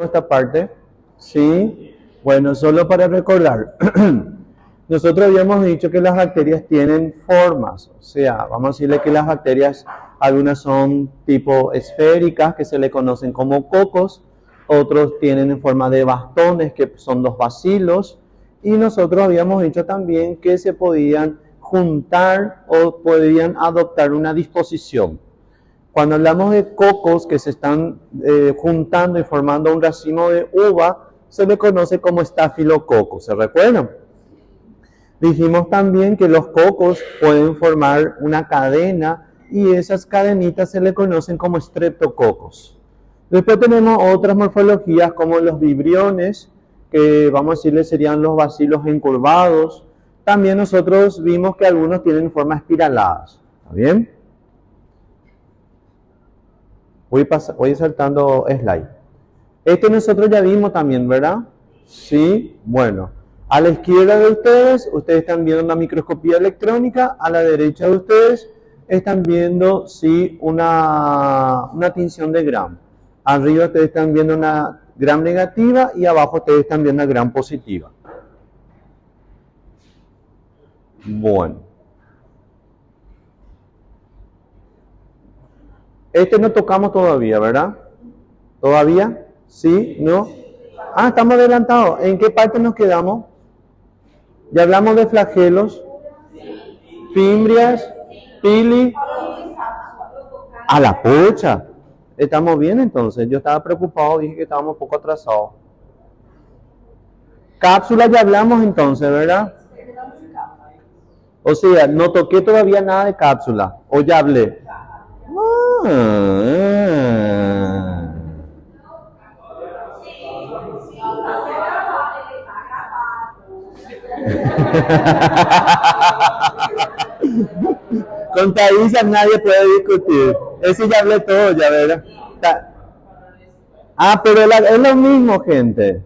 esta parte, ¿sí? Bueno, solo para recordar, nosotros habíamos dicho que las bacterias tienen formas, o sea, vamos a decirle que las bacterias, algunas son tipo esféricas, que se le conocen como cocos, otros tienen en forma de bastones, que son los bacilos, y nosotros habíamos dicho también que se podían juntar o podían adoptar una disposición. Cuando hablamos de cocos que se están juntando y formando un racimo de uva, se le conoce como estafilococo, ¿se recuerdan? Dijimos también que los cocos pueden formar una cadena y esas cadenitas se le conocen como estreptococos. Después tenemos otras morfologías como los vibriones, que vamos a decirle serían los bacilos encurvados. También nosotros vimos que algunos tienen formas espiraladas, ¿está bien? Voy saltando slide. Este nosotros ya vimos también, ¿verdad? Sí, bueno. A la izquierda de ustedes están viendo una microscopía electrónica. A la derecha de ustedes están viendo, sí, una tinción de Gram. Arriba ustedes están viendo una Gram negativa y abajo ustedes están viendo una Gram positiva. Bueno. Este no tocamos todavía, ¿verdad? ¿Todavía? ¿Sí? ¿No? Ah, estamos adelantados. ¿En qué parte nos quedamos? Ya hablamos de flagelos, fimbrias, pili. A la pucha. Estamos bien entonces. Yo estaba preocupado, dije que estábamos un poco atrasados. Cápsula ya hablamos entonces, ¿verdad? O sea, no toqué todavía nada de cápsula. O ya hablé. Con Thaisa nadie puede discutir. Ese ya hablé todo, ya verá. Pero es lo mismo, gente.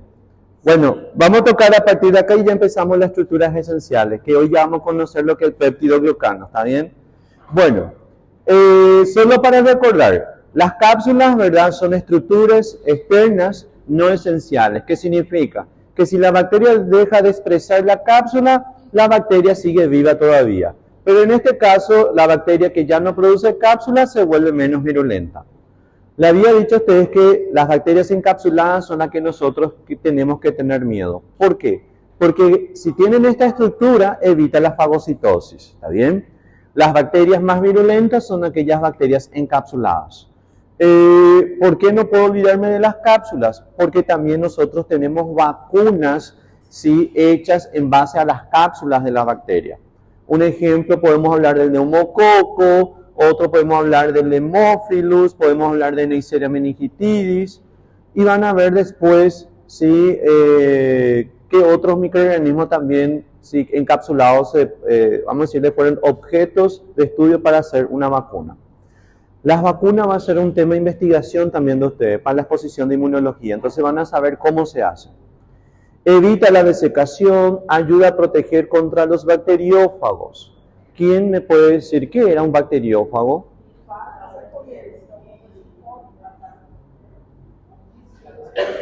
Bueno, vamos a tocar a partir de acá y ya empezamos las estructuras esenciales, que hoy ya vamos a conocer lo que es el peptidoglucano, ¿está bien? Bueno, solo para recordar, las cápsulas, ¿verdad? Son estructuras externas no esenciales. ¿Qué significa? Que si la bacteria deja de expresar la cápsula, la bacteria sigue viva todavía. Pero en este caso, la bacteria que ya no produce cápsula se vuelve menos virulenta. Le había dicho a ustedes que las bacterias encapsuladas son las que nosotros tenemos que tener miedo. ¿Por qué? Porque si tienen esta estructura, evita la fagocitosis, ¿está bien? Las bacterias más virulentas son aquellas bacterias encapsuladas. ¿Por qué no puedo olvidarme de las cápsulas? Porque también nosotros tenemos vacunas, ¿sí?, hechas en base a las cápsulas de la bacteria. Un ejemplo, podemos hablar del neumococo, otro podemos hablar del Haemophilus, podemos hablar de Neisseria meningitidis, y van a ver después, ¿sí?, que otros microorganismos también, ¿sí?, encapsulados, vamos a decirle, fueron objetos de estudio para hacer una vacuna. Las vacunas va a ser un tema de investigación también de ustedes para la exposición de inmunología, entonces van a saber cómo se hace. Evita la desecación, ayuda a proteger contra los bacteriófagos. ¿Quién me puede decir qué era un bacteriófago?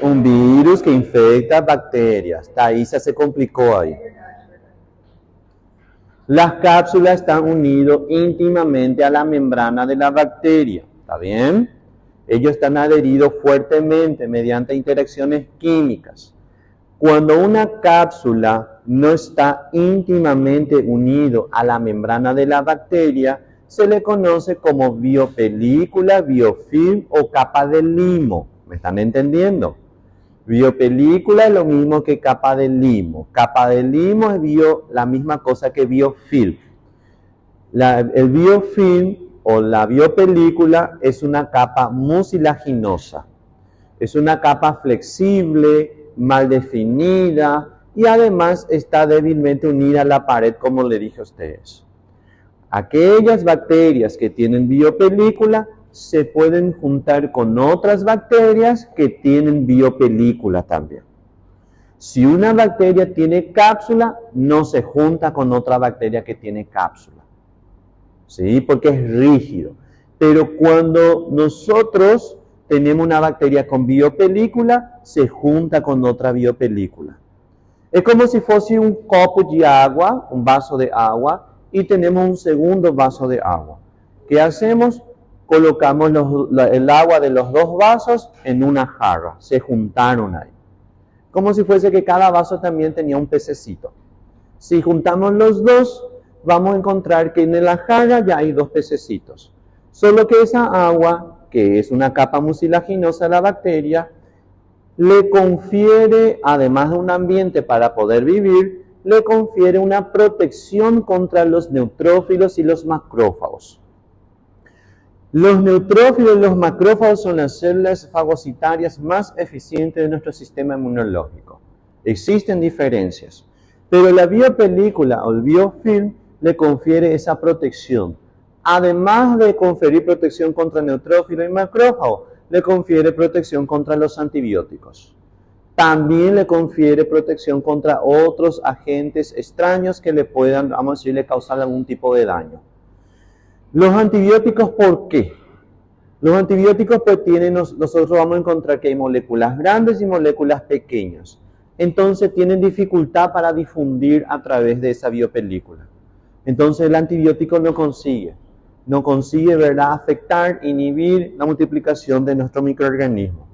Un virus que infecta bacterias. Thaisa se complicó ahí. Las cápsulas están unidas íntimamente a la membrana de la bacteria. ¿Está bien? Ellos están adheridos fuertemente mediante interacciones químicas. Cuando una cápsula no está íntimamente unido a la membrana de la bacteria, se le conoce como biopelícula, biofilm o capa de limo. ¿Me están entendiendo? Biopelícula es lo mismo que capa de limo. Capa de limo es la misma cosa que biofilm. El biofilm o la biopelícula es una capa mucilaginosa. Es una capa flexible, mal definida y además está débilmente unida a la pared, como le dije a ustedes. Aquellas bacterias que tienen biopelícula se pueden juntar con otras bacterias que tienen biopelícula también. Si una bacteria tiene cápsula, no se junta con otra bacteria que tiene cápsula, ¿sí? Porque es rígido. Pero cuando nosotros tenemos una bacteria con biopelícula, se junta con otra biopelícula. Es como si fuese un copo de agua, un vaso de agua, y tenemos un segundo vaso de agua. ¿Qué hacemos? Colocamos el agua de los dos vasos en una jarra, se juntaron ahí. Como si fuese que cada vaso también tenía un pececito. Si juntamos los dos, vamos a encontrar que en la jarra ya hay dos pececitos. Solo que esa agua, que es una capa mucilaginosa de la bacteria, le confiere, además de un ambiente para poder vivir, le confiere una protección contra los neutrófilos y los macrófagos. Los neutrófilos y los macrófagos son las células fagocitarias más eficientes de nuestro sistema inmunológico. Existen diferencias, pero la biopelícula o el biofilm le confiere esa protección. Además de conferir protección contra neutrófilo y macrófago, le confiere protección contra los antibióticos. También le confiere protección contra otros agentes extraños que le puedan, vamos a decirle, causar algún tipo de daño. Los antibióticos, ¿por qué? Los antibióticos pues nosotros vamos a encontrar que hay moléculas grandes y moléculas pequeñas. Entonces tienen dificultad para difundir a través de esa biopelícula. Entonces el antibiótico no consigue, ¿verdad?, afectar, inhibir la multiplicación de nuestro microorganismo.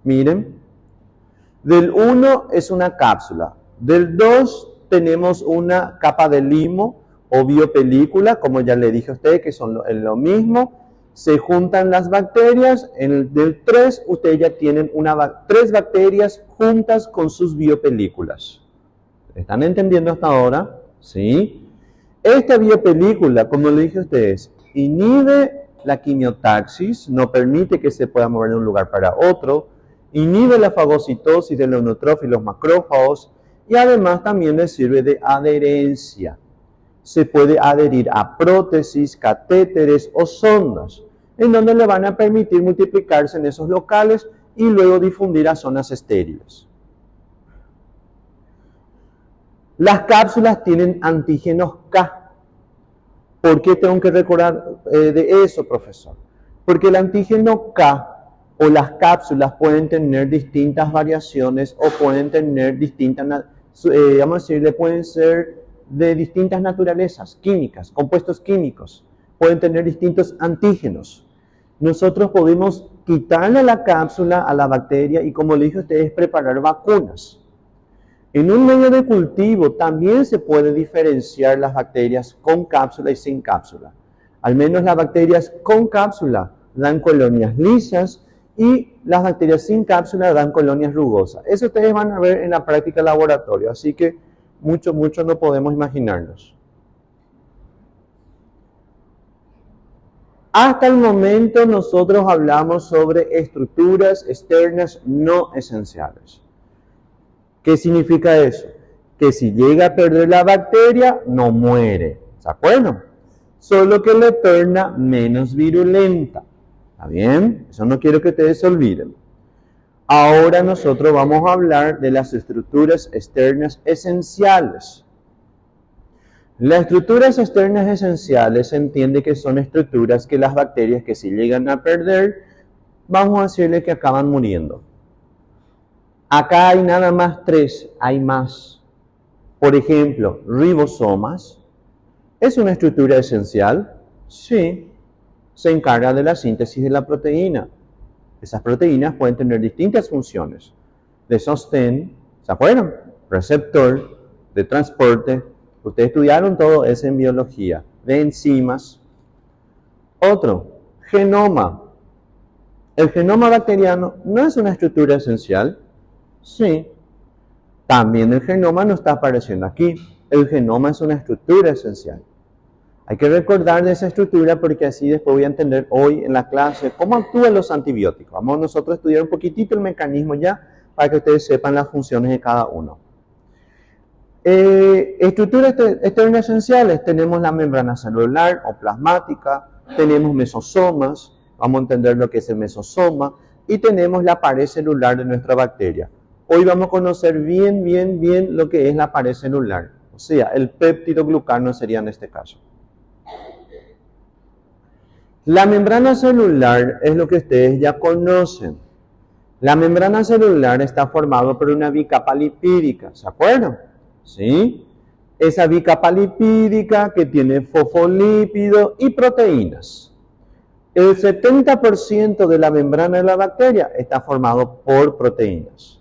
Miren, del 1 es una cápsula, del 2 tenemos una capa de limo o biopelícula, como ya le dije a ustedes, que son lo mismo. Se juntan las bacterias. En el del 3, ustedes ya tienen 3 bacterias juntas con sus biopelículas. ¿Están entendiendo hasta ahora? ¿Sí? Esta biopelícula, como le dije a ustedes, inhibe la quimiotaxis, no permite que se pueda mover de un lugar para otro, inhibe la fagocitosis de los neutrófilos macrófagos y además también les sirve de adherencia. Se puede adherir a prótesis, catéteres o sondas, en donde le van a permitir multiplicarse en esos locales y luego difundir a zonas estériles. Las cápsulas tienen antígenos K. ¿Por qué tengo que recordar de eso, profesor? Porque el antígeno K o las cápsulas pueden tener distintas variaciones o pueden tener distintas, vamos a decirle, pueden ser de distintas naturalezas químicas, compuestos químicos, pueden tener distintos antígenos. Nosotros podemos quitarle la cápsula a la bacteria y, como le dije a ustedes, preparar vacunas. En un medio de cultivo también se puede diferenciar las bacterias con cápsula y sin cápsula. Al menos las bacterias con cápsula dan colonias lisas y las bacterias sin cápsula dan colonias rugosas. Eso ustedes van a ver en la práctica laboratorio, así que mucho no podemos imaginarnos. Hasta el momento nosotros hablamos sobre estructuras externas no esenciales. ¿Qué significa eso? Que si llega a perder la bacteria, no muere. ¿Se acuerdan? Solo que le torna menos virulenta. ¿Está bien? Eso no quiero que ustedes se olviden. Ahora nosotros vamos a hablar de las estructuras externas esenciales. Las estructuras externas esenciales se entiende que son estructuras que las bacterias que si llegan a perder, vamos a decirle que acaban muriendo. Acá hay nada más 3, hay más. Por ejemplo, ribosomas. ¿Es una estructura esencial? Sí. Se encarga de la síntesis de la proteína. Esas proteínas pueden tener distintas funciones. De sostén, ¿se acuerdan? Receptor, de transporte. Ustedes estudiaron todo eso en biología. De enzimas. Otro, genoma. ¿El genoma bacteriano no es una estructura esencial? Sí. También el genoma no está apareciendo aquí. El genoma es una estructura esencial. Hay que recordar de esa estructura porque así después voy a entender hoy en la clase cómo actúan los antibióticos. Vamos nosotros a estudiar un poquitito el mecanismo ya para que ustedes sepan las funciones de cada uno. Estructuras externas esenciales, tenemos la membrana celular o plasmática, tenemos mesosomas, vamos a entender lo que es el mesosoma, y tenemos la pared celular de nuestra bacteria. Hoy vamos a conocer bien lo que es la pared celular, o sea, el péptido glucano sería en este caso. La membrana celular es lo que ustedes ya conocen. La membrana celular está formada por una bicapa lipídica, ¿se acuerdan? ¿Sí? Esa bicapa lipídica que tiene fosfolípidos y proteínas. El 70% de la membrana de la bacteria está formado por proteínas.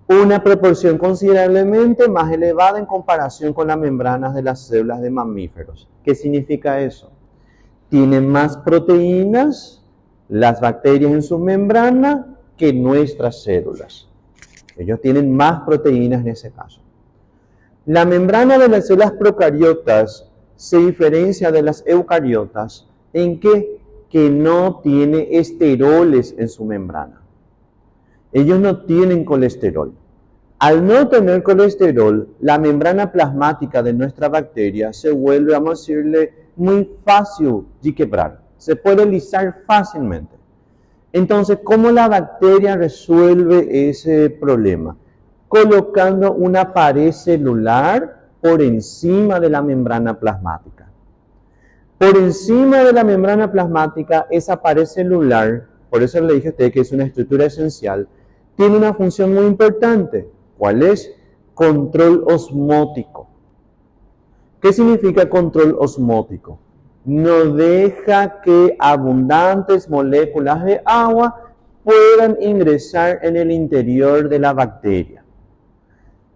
Una proporción considerablemente más elevada en comparación con las membranas de las células de mamíferos. ¿Qué significa eso? Tienen más proteínas las bacterias en su membrana que nuestras células. Ellos tienen más proteínas en ese caso. La membrana de las células procariotas se diferencia de las eucariotas en que no tiene esteroles en su membrana. Ellos no tienen colesterol. Al no tener colesterol, la membrana plasmática de nuestra bacteria se vuelve, vamos a decirle, muy fácil de quebrar. Se puede lisar fácilmente. Entonces, ¿cómo la bacteria resuelve ese problema? Colocando una pared celular por encima de la membrana plasmática. Por encima de la membrana plasmática, esa pared celular, por eso le dije a usted que es una estructura esencial, tiene una función muy importante. ¿Cuál es? Control osmótico. ¿Qué significa control osmótico? No deja que abundantes moléculas de agua puedan ingresar en el interior de la bacteria.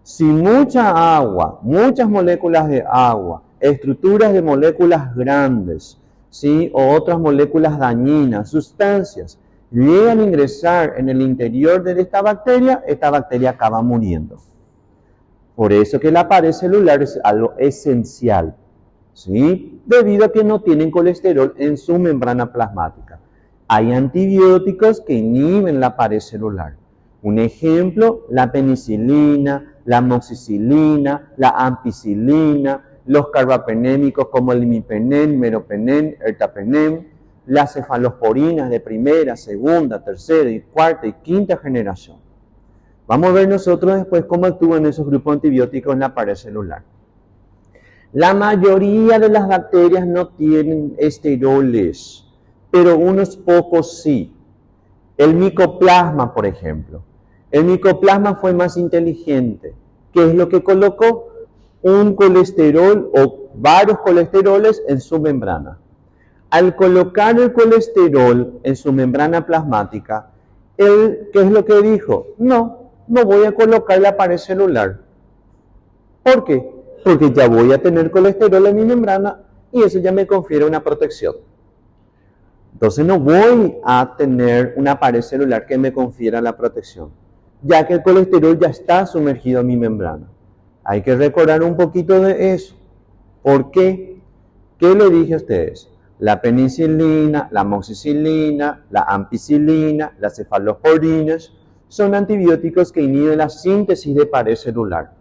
Si mucha agua, muchas moléculas de agua, estructuras de moléculas grandes, ¿sí? O otras moléculas dañinas, sustancias, llegan a ingresar en el interior de esta bacteria acaba muriendo. Por eso que la pared celular es algo esencial, ¿sí? Debido a que no tienen colesterol en su membrana plasmática. Hay antibióticos que inhiben la pared celular. Un ejemplo, la penicilina, la amoxicilina, la ampicilina, los carbapenémicos como el imipenem, meropenem, ertapenem, las cefalosporinas de primera, segunda, tercera y cuarta y quinta generación. Vamos a ver nosotros después cómo actúan esos grupos antibióticos en la pared celular. La mayoría de las bacterias no tienen esteroles, pero unos pocos sí. El micoplasma, por ejemplo. El micoplasma fue más inteligente. ¿Qué es lo que colocó? Un colesterol o varios colesteroles en su membrana. Al colocar el colesterol en su membrana plasmática, ¿qué es lo que dijo? No voy a colocar la pared celular. ¿Por qué? Porque ya voy a tener colesterol en mi membrana y eso ya me confiere una protección. Entonces no voy a tener una pared celular que me confiera la protección, ya que el colesterol ya está sumergido en mi membrana. Hay que recordar un poquito de eso. ¿Por qué? ¿Qué le dije a ustedes? La penicilina, la amoxicilina, la ampicilina, las cefalosporinas son antibióticos que inhiben la síntesis de pared celular.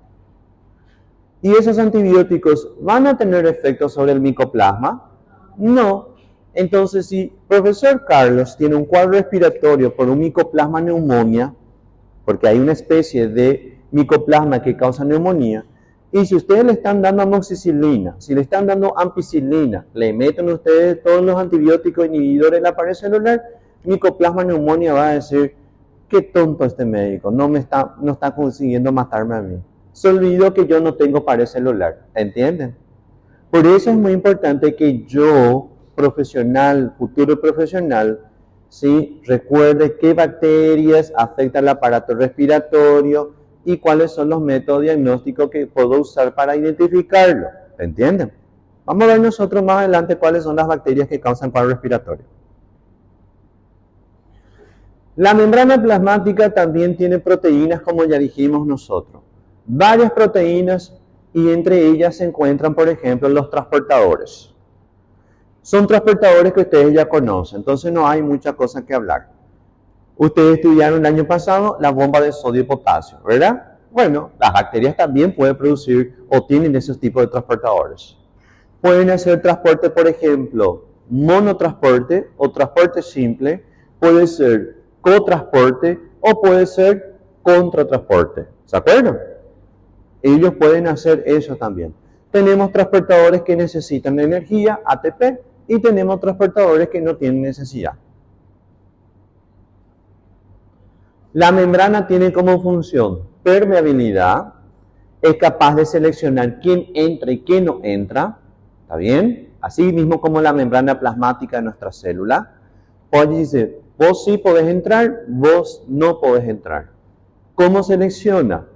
¿Y esos antibióticos van a tener efectos sobre el micoplasma? No. Entonces, si profesor Carlos tiene un cuadro respiratorio por un micoplasma neumonía, porque hay una especie de micoplasma que causa neumonía, y si ustedes le están dando amoxicilina, si le están dando ampicilina, le meten ustedes todos los antibióticos inhibidores de la pared celular, micoplasma neumonía va a decir, qué tonto este médico, no está consiguiendo matarme a mí. Se olvidó que yo no tengo pared celular, ¿entienden? Por eso es muy importante que yo, profesional, futuro profesional, ¿sí? Recuerde qué bacterias afectan el aparato respiratorio y cuáles son los métodos diagnósticos que puedo usar para identificarlo, ¿entienden? Vamos a ver nosotros más adelante cuáles son las bacterias que causan paro respiratorio. La membrana plasmática también tiene proteínas, como ya dijimos nosotros. Varias proteínas y entre ellas se encuentran, por ejemplo, los transportadores. Son transportadores que ustedes ya conocen, entonces no hay mucha cosa que hablar. Ustedes estudiaron el año pasado la bomba de sodio y potasio, ¿verdad? Bueno, las bacterias también pueden producir o tienen esos tipos de transportadores. Pueden hacer transporte, por ejemplo, monotransporte o transporte simple, puede ser cotransporte o puede ser contratransporte. ¿Se acuerdan? Ellos pueden hacer eso también. Tenemos transportadores que necesitan energía, ATP, y tenemos transportadores que no tienen necesidad. La membrana tiene como función permeabilidad, es capaz de seleccionar quién entra y quién no entra, ¿está bien? Así mismo como la membrana plasmática de nuestra célula. Oye, dice, vos sí podés entrar, vos no podés entrar. ¿Cómo selecciona?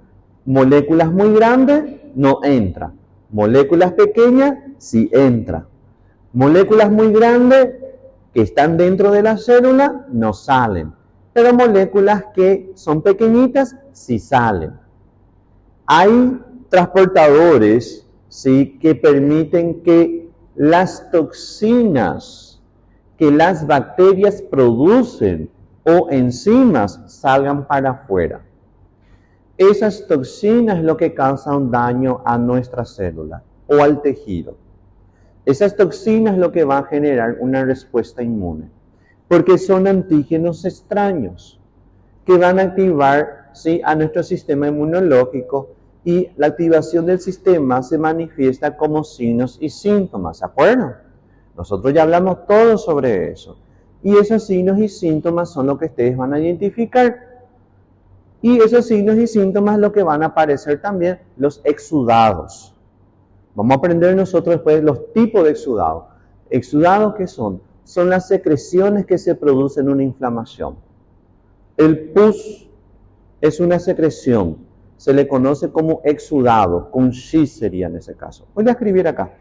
Moléculas muy grandes, no entra. Moléculas pequeñas, sí entra. Moléculas muy grandes que están dentro de la célula, no salen. Pero moléculas que son pequeñitas, sí salen. Hay transportadores, ¿sí?, que permiten que las toxinas que las bacterias producen o enzimas salgan para afuera. Esas toxinas es lo que causan daño a nuestra célula o al tejido. Esas toxinas es lo que va a generar una respuesta inmune, porque son antígenos extraños que van a activar, ¿sí?, a nuestro sistema inmunológico, y la activación del sistema se manifiesta como signos y síntomas, ¿de acuerdo? Nosotros ya hablamos todo sobre eso. Y esos signos y síntomas son lo que ustedes van a identificar. Y esos signos y síntomas lo que van a aparecer también, los exudados. Vamos a aprender nosotros después los tipos de exudados. ¿Exudados qué son? Son las secreciones que se producen en una inflamación. El pus es una secreción. Se le conoce como exudado, con X sería en ese caso. Voy a escribir acá.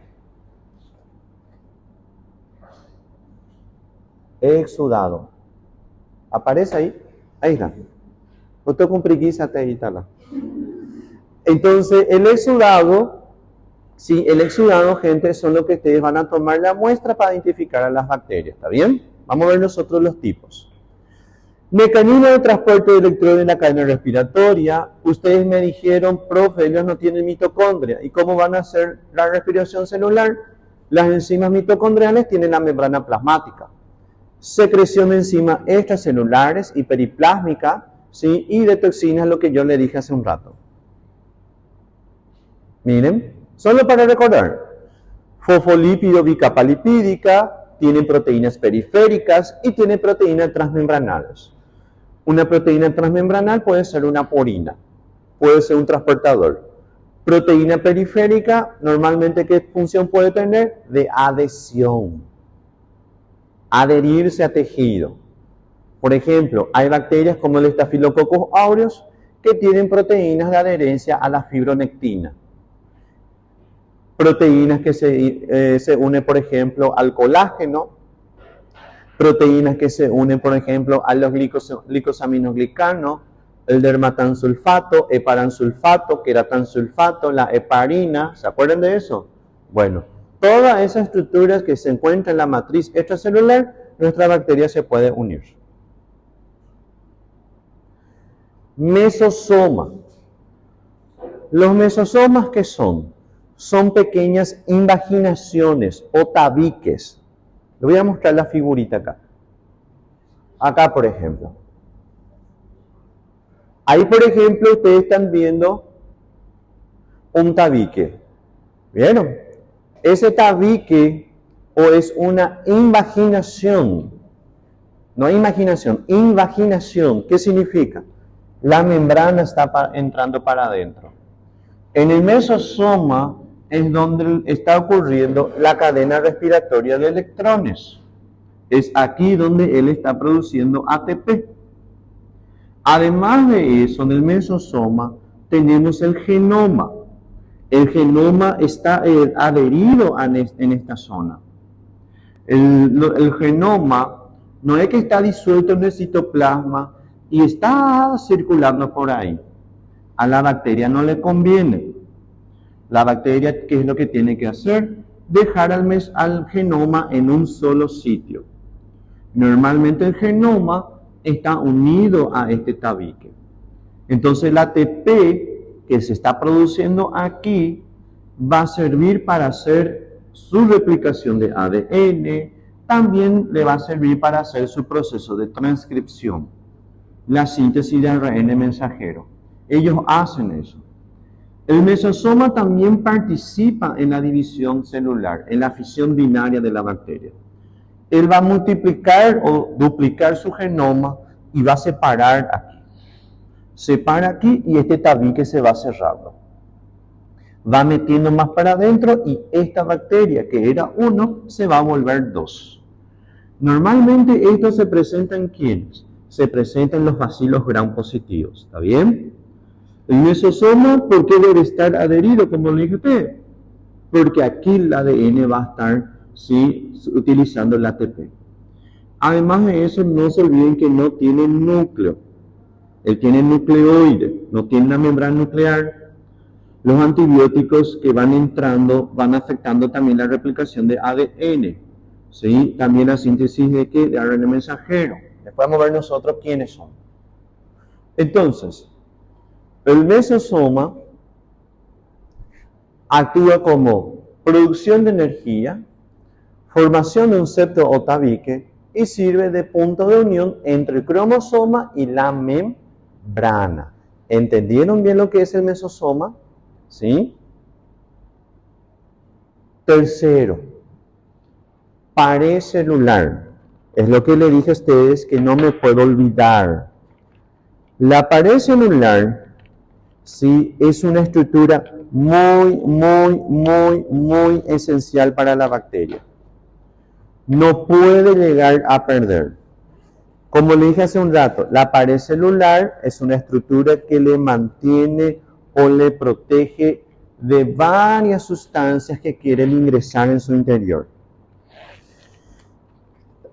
Exudado. ¿Aparece ahí? Ahí está. Esto con preguiça ahí está. Entonces, el exudado, sí, el exudado, gente, son lo que ustedes van a tomar la muestra para identificar a las bacterias, ¿está bien? Vamos a ver nosotros los tipos. Mecanismo de transporte de electrones en la cadena respiratoria. Ustedes me dijeron, profe, ellos no tienen mitocondria. ¿Y cómo van a hacer la respiración celular? Las enzimas mitocondriales tienen la membrana plasmática. Secreción de enzimas extracelulares y periplásmica, ¿sí?, y de toxinas, lo que yo le dije hace un rato. Miren, solo para recordar. Fosfolípido bicapa lipídica, tienen proteínas periféricas y tienen proteínas transmembranales. Una proteína transmembranal puede ser una porina, puede ser un transportador. Proteína periférica, normalmente, ¿qué función puede tener? De adhesión. Adherirse a tejido. Por ejemplo, hay bacterias como el Staphylococcus aureus que tienen proteínas de adherencia a la fibronectina. Proteínas que se unen, por ejemplo, al colágeno. Proteínas que se unen, por ejemplo, a los glicosaminoglicanos, el dermatansulfato, heparansulfato, queratansulfato, la heparina. ¿Se acuerdan de eso? Bueno, todas esas estructuras que se encuentran en la matriz extracelular, nuestra bacteria se puede unir. Mesosoma. Los mesosomas, ¿qué son? Son pequeñas invaginaciones o tabiques. Le voy a mostrar la figurita acá. Acá, por ejemplo. Ahí, por ejemplo, ustedes están viendo un tabique. ¿Vieron? Ese tabique o es una invaginación. No imaginación, invaginación. ¿Qué significa? La membrana está entrando para adentro. En el mesosoma es donde está ocurriendo la cadena respiratoria de electrones. Es aquí donde él está produciendo ATP. Además de eso, en el mesosoma tenemos el genoma. El genoma está adherido en esta zona. El genoma no es que está disuelto en el citoplasma y está circulando por ahí. A la bacteria no le conviene. La bacteria, ¿qué es lo que tiene que hacer? Dejar al genoma en un solo sitio. Normalmente el genoma está unido a este tabique. Entonces el ATP que se está produciendo aquí va a servir para hacer su replicación de ADN, también le va a servir para hacer su proceso de transcripción, la síntesis de ARN mensajero. Ellos hacen eso. El mesosoma también participa en la división celular, en la fisión binaria de la bacteria. Él va a multiplicar o duplicar su genoma y va a separar aquí. Separa aquí y este tabique se va cerrando. Va metiendo más para adentro y esta bacteria que era 1 se va a volver 2. Normalmente esto se presenta en ¿quiénes? Se presenta en los bacilos gram positivos, ¿está bien? El mesosoma, ¿por qué debe estar adherido, como le dije a usted? Porque aquí el ADN va a estar, ¿sí?, utilizando el ATP. Además de eso, no se olviden que no tiene núcleo. Él tiene nucleoide, no tiene una membrana nuclear. Los antibióticos que van entrando van afectando también la replicación de ADN, ¿sí? También la síntesis de ¿qué? De ARN mensajero. Después vamos a ver nosotros quiénes son. Entonces, el mesosoma actúa como producción de energía, formación de un septo o tabique y sirve de punto de unión entre el cromosoma y la membrana. ¿Entendieron bien lo que es el mesosoma? ¿Sí? Tercero, pared celular. Es lo que le dije a ustedes que no me puedo olvidar. La pared celular, sí, es una estructura muy esencial para la bacteria. No puede llegar a perder. Como le dije hace un rato, la pared celular es una estructura que le mantiene o le protege de varias sustancias que quieren ingresar en su interior.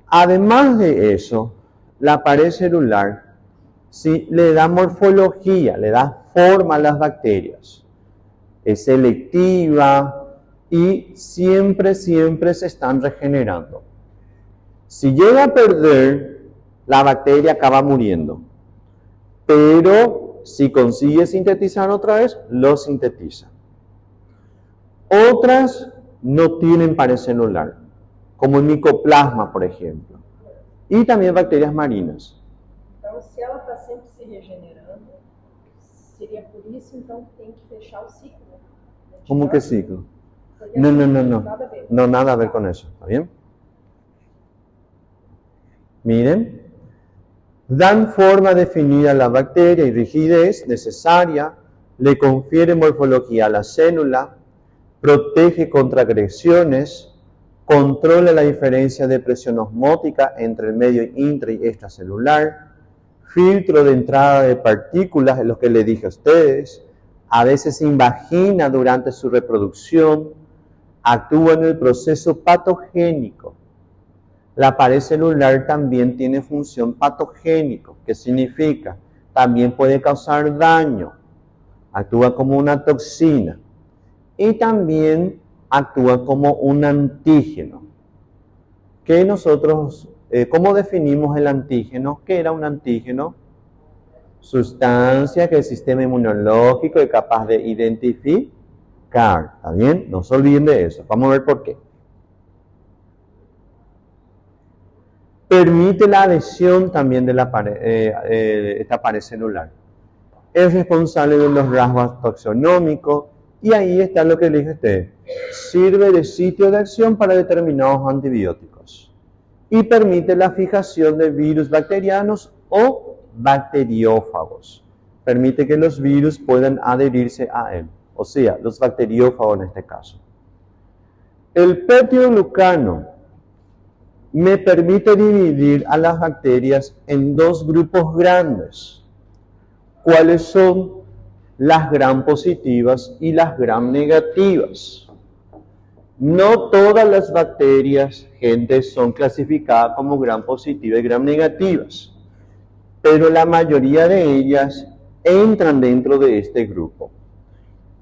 Además de eso, la pared celular sí le da morfología, le da forma a las bacterias. Es selectiva y siempre se están regenerando. Si llega a perder, la bacteria acaba muriendo. Pero si consigue sintetizar otra vez, lo sintetiza. Otras no tienen pared celular, como el micoplasma, por ejemplo. Y también bacterias marinas. Entonces, si ela está sempre se regenerando, seria por isso, então, tem que fechar o ciclo. ¿Cómo que ciclo? No. No, nada a ver con eso. ¿Está bien? Miren. Dan forma definida a la bacteria y rigidez necesaria, le confiere morfología a la célula, protege contra agresiones, controla la diferencia de presión osmótica entre el medio intra y extracelular, filtro de entrada de partículas, es lo que le dije a ustedes, a veces invagina durante su reproducción, actúa en el proceso patogénico. La pared celular también tiene función patogénica, que significa también puede causar daño, actúa como una toxina y también actúa como un antígeno. ¿Qué nosotros, cómo definimos el antígeno? ¿Qué era un antígeno? Sustancia que el sistema inmunológico es capaz de identificar. ¿Está bien? No se olviden de eso. Vamos a ver por qué. Permite la adhesión también de la pared, esta pared celular. Es responsable de los rasgos taxonómicos y ahí está lo que le dije a usted. Sirve de sitio de acción para determinados antibióticos y permite la fijación de virus bacterianos o bacteriófagos. Permite que los virus puedan adherirse a él, o sea, los bacteriófagos en este caso. El peptidoglucano me permite dividir a las bacterias en dos grupos grandes. ¿Cuáles son? Las gram positivas y las gram negativas. No todas las bacterias, gente, son clasificadas como gram positivas y gram negativas, pero la mayoría de ellas entran dentro de este grupo.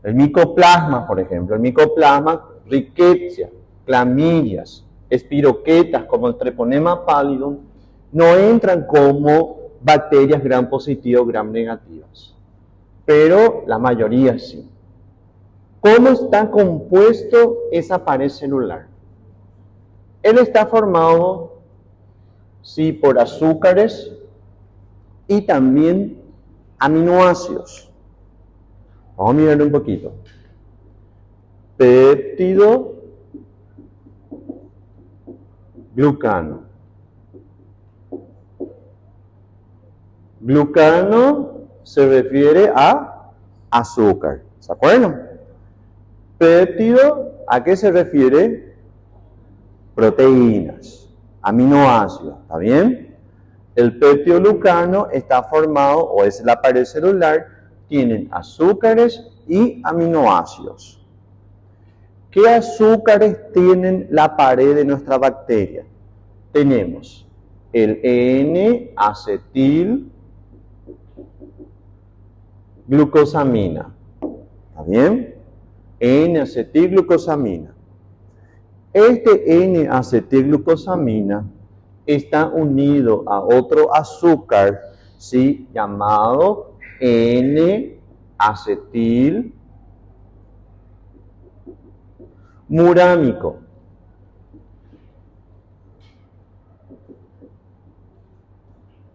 El micoplasma, por ejemplo, el micoplasma, rickettsia, clamidias, espiroquetas como el treponema pallidum, no entran como bacterias gram positivas o gram negativas, pero la mayoría sí. ¿Cómo está compuesto esa pared celular? Él está formado, sí, por azúcares y también aminoácidos. Vamos a mirar un poquito. Péptido glucano. Glucano se refiere a azúcar, ¿se acuerdan? Péptido, ¿a qué se refiere? Proteínas, aminoácidos, ¿está bien? El péptido glucano está formado, o es la pared celular, tienen azúcares y aminoácidos. ¿Qué azúcares tienen la pared de nuestra bacteria? Tenemos el N-acetilglucosamina, ¿está bien? N-acetilglucosamina. Este N-acetilglucosamina está unido a otro azúcar, ¿sí? Llamado N-acetilmurámico.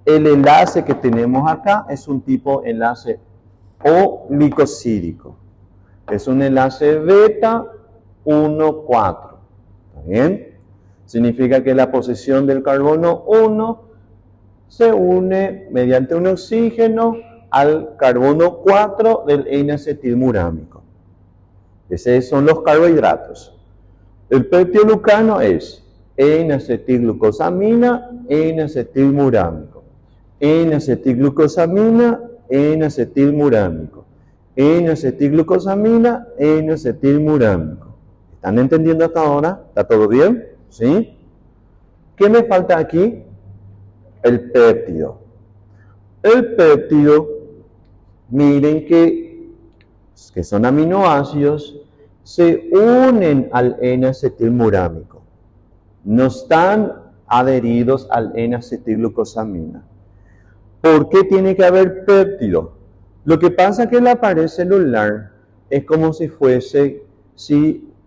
El enlace que tenemos acá es un tipo enlace O-glicosídico. Es un enlace beta 1,4. ¿Está bien? Significa que la posición del carbono 1 se une mediante un oxígeno al carbono 4 del N-acetilmurámico. Esos son los carbohidratos. El péptido glucano es N-acetilglucosamina, N-acetilmurámico. N-acetilglucosamina, N-acetilmurámico. N-acetilglucosamina, N-acetilmurámico. ¿Están entendiendo hasta ahora? ¿Está todo bien? ¿Sí? ¿Qué me falta aquí? El péptido. El péptido, miren que son aminoácidos, se unen al N-acetilmurámico. No están adheridos al N-acetilglucosamina. ¿Por qué tiene que haber péptido? Lo que pasa es que la pared celular es como si fuese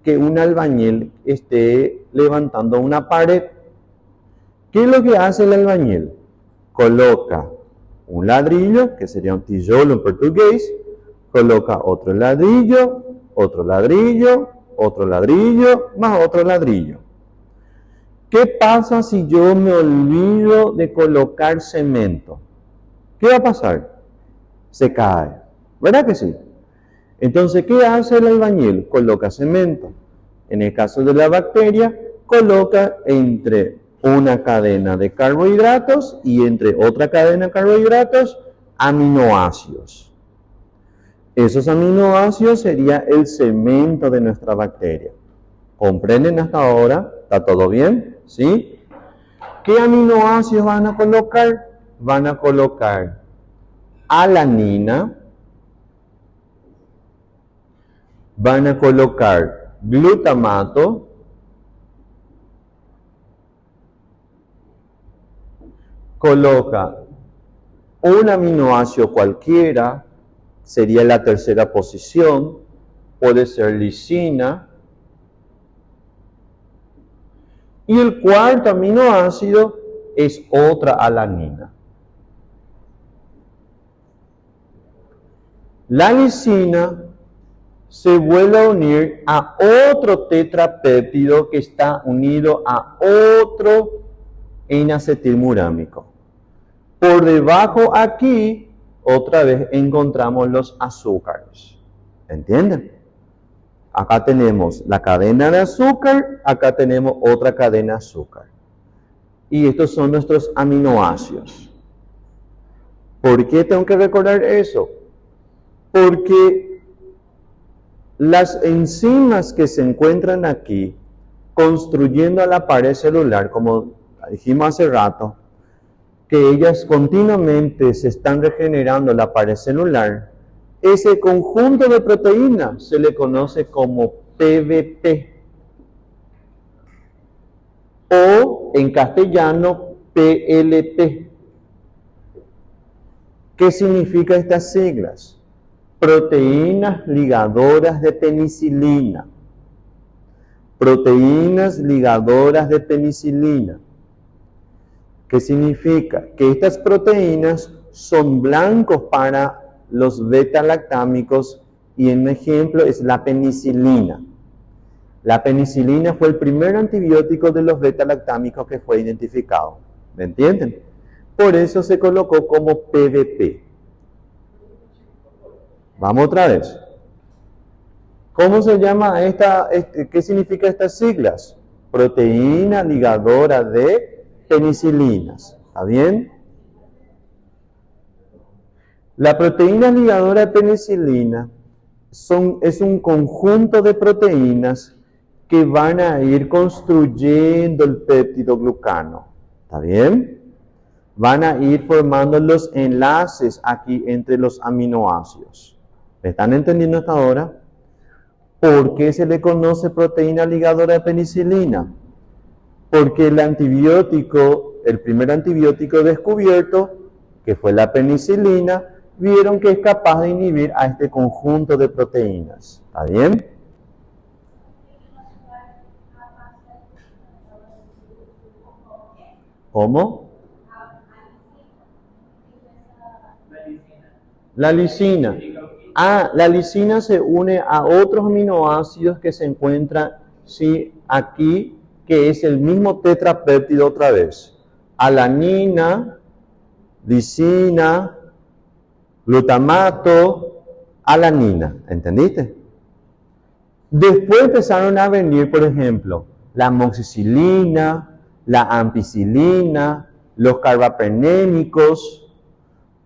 que un albañil esté levantando una pared. ¿Qué es lo que hace el albañil? Coloca un ladrillo, que sería un tijolo en portugués, coloca otro ladrillo, otro ladrillo, otro ladrillo, más otro ladrillo. ¿Qué pasa si yo me olvido de colocar cemento? ¿Qué va a pasar? Se cae. ¿Verdad que sí? Entonces, ¿qué hace el albañil? Coloca cemento. En el caso de la bacteria, coloca entre una cadena de carbohidratos y entre otra cadena de carbohidratos, aminoácidos. Esos aminoácidos sería el cemento de nuestra bacteria. ¿Comprenden hasta ahora? ¿Está todo bien? ¿Sí? ¿Qué aminoácidos van a colocar? Van a colocar alanina, van a colocar glutamato, coloca un aminoácido cualquiera, sería la tercera posición, puede ser lisina, y el cuarto aminoácido es otra alanina. La lisina se vuelve a unir a otro tetrapéptido que está unido a otro N-acetilmurámico. Por debajo aquí, otra vez encontramos los azúcares. ¿Entienden? Acá tenemos la cadena de azúcar, acá tenemos otra cadena de azúcar. Y estos son nuestros aminoácidos. ¿Por qué tengo que recordar eso? Porque las enzimas que se encuentran aquí, construyendo a la pared celular, como dijimos hace rato, que ellas continuamente se están regenerando la pared celular, ese conjunto de proteínas se le conoce como PVP, o en castellano PLP. ¿Qué significa estas siglas? Proteínas ligadoras de penicilina. Proteínas ligadoras de penicilina. ¿Qué significa? Que estas proteínas son blancos para los beta-lactámicos Y un ejemplo es la penicilina. La penicilina fue el primer antibiótico de los beta-lactámicos que fue identificado. ¿Me entienden? Por eso se colocó como PVP. Vamos otra vez. ¿Cómo se llama qué significa estas siglas? Proteína ligadora de penicilinas. ¿Está bien? La proteína ligadora de penicilina es un conjunto de proteínas que van a ir construyendo el péptidoglucano. ¿Está bien? Van a ir formando los enlaces aquí entre los aminoácidos. ¿Me están entendiendo hasta ahora? ¿Por qué se le conoce proteína ligadora de penicilina? Porque el primer antibiótico descubierto, que fue la penicilina, vieron que es capaz de inhibir a este conjunto de proteínas. ¿Está bien? ¿Cómo? La lisina. La lisina se une a otros aminoácidos que se encuentran aquí, que es el mismo tetrapéptido otra vez. Alanina, lisina, glutamato, alanina. ¿Entendiste? Después empezaron a venir, por ejemplo, la amoxicilina, la ampicilina, los carbapenémicos.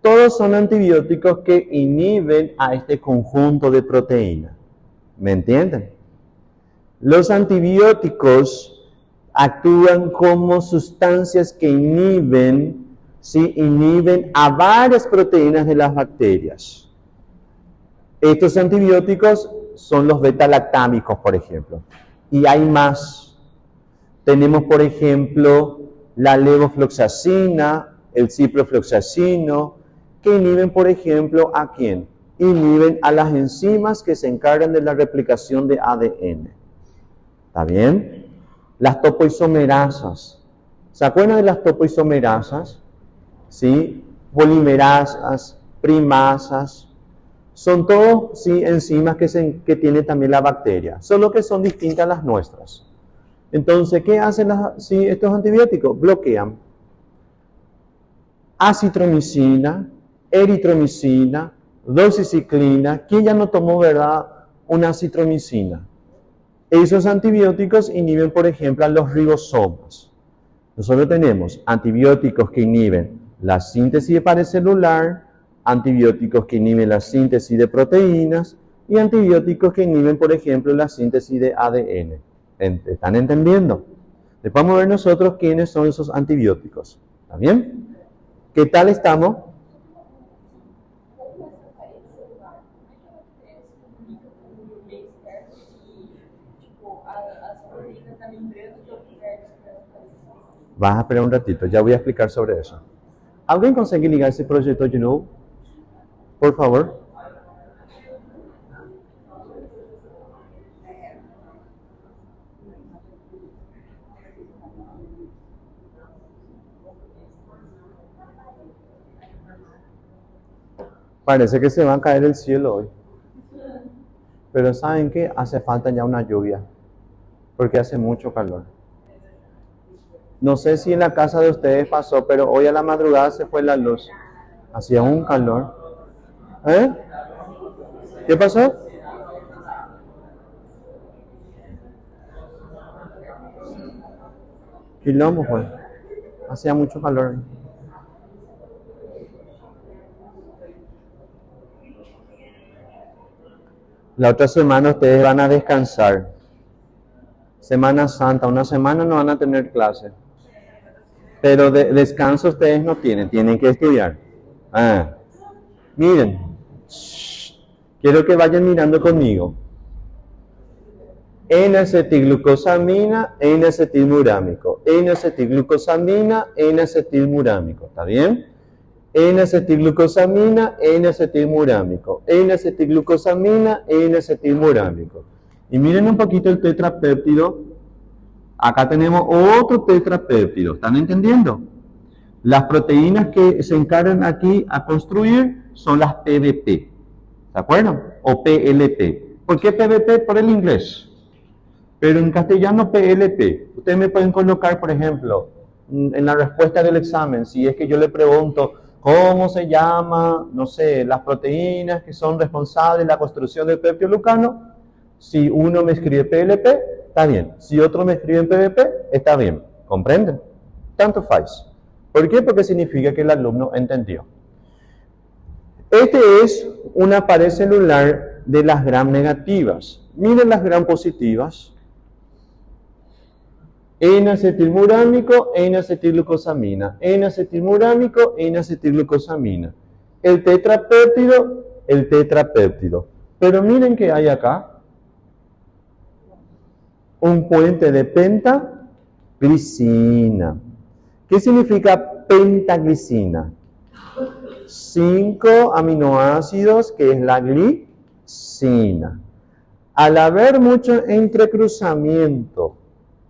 Todos son antibióticos que inhiben a este conjunto de proteínas. ¿Me entienden? Los antibióticos actúan como sustancias que inhiben a varias proteínas de las bacterias. Estos antibióticos son los beta-lactámicos, por ejemplo. Y hay más. Tenemos, por ejemplo, la levofloxacina, el ciprofloxacino, que inhiben, por ejemplo, ¿a quién? Inhiben a las enzimas que se encargan de la replicación de ADN. ¿Está bien? Las topoisomerasas. ¿Se acuerdan de las topoisomerasas? ¿Sí? Polimerasas, primasas. Son todos enzimas que tiene también la bacteria, solo que son distintas a las nuestras. Entonces, ¿qué hacen estos antibióticos? Bloquean acitromicina, eritromicina, doxiciclina. ¿Quién ya no tomó, verdad, una acitromicina? Esos antibióticos inhiben, por ejemplo, a los ribosomas. Nosotros tenemos antibióticos que inhiben la síntesis de pared celular, antibióticos que inhiben la síntesis de proteínas y antibióticos que inhiben, por ejemplo, la síntesis de ADN. ¿Están entendiendo? Después vamos a ver nosotros quiénes son esos antibióticos. ¿Está bien? ¿Qué tal estamos? Vas a esperar un ratito, ya voy a explicar sobre eso. ¿Alguien consigue ligar ese proyecto Juno? Por favor. Parece que se va a caer el cielo hoy. Pero ¿saben qué? Hace falta ya una lluvia. Porque hace mucho calor. No sé si en la casa de ustedes pasó, pero hoy a la madrugada se fue la luz. Hacía un calor. ¿Eh? ¿Qué pasó? Quilombo fue. Hacía mucho calor. La otra semana ustedes van a descansar. Semana Santa, una semana no van a tener clase. Pero descanso ustedes no tienen que estudiar. Miren, quiero que vayan mirando conmigo. N-acetilglucosamina, N-acetilmurámico. N-acetilglucosamina, N-acetilmurámico. ¿Está bien? N-acetilglucosamina, N-acetilmurámico. N-acetilglucosamina, N-acetilmurámico. Y miren un poquito el tetrapéptido. Acá tenemos otro tetrapéptido. ¿Están entendiendo? Las proteínas que se encargan aquí a construir son las PVP. ¿De acuerdo? O PLP. ¿Por qué PVP? Por el inglés. Pero en castellano PLP. Ustedes me pueden colocar, por ejemplo, en la respuesta del examen, si es que yo le pregunto cómo se llama, no sé, las proteínas que son responsables de la construcción del péptido glucano. Si uno me escribe PLP, está bien. Si otro me escribe en PVP, está bien. ¿Comprenden? Tanto faz. ¿Por qué? Porque significa que el alumno entendió. Este es una pared celular de las gram negativas. Miren las gram positivas. N-acetilmurámico, N-acetilglucosamina. N-acetilmurámico, N-acetilglucosamina. El tetrapéptido, el tetrapéptido. Pero miren que hay acá un puente de pentaglicina. ¿Qué significa pentaglicina? 5 aminoácidos, que es la glicina. Al haber mucho entrecruzamiento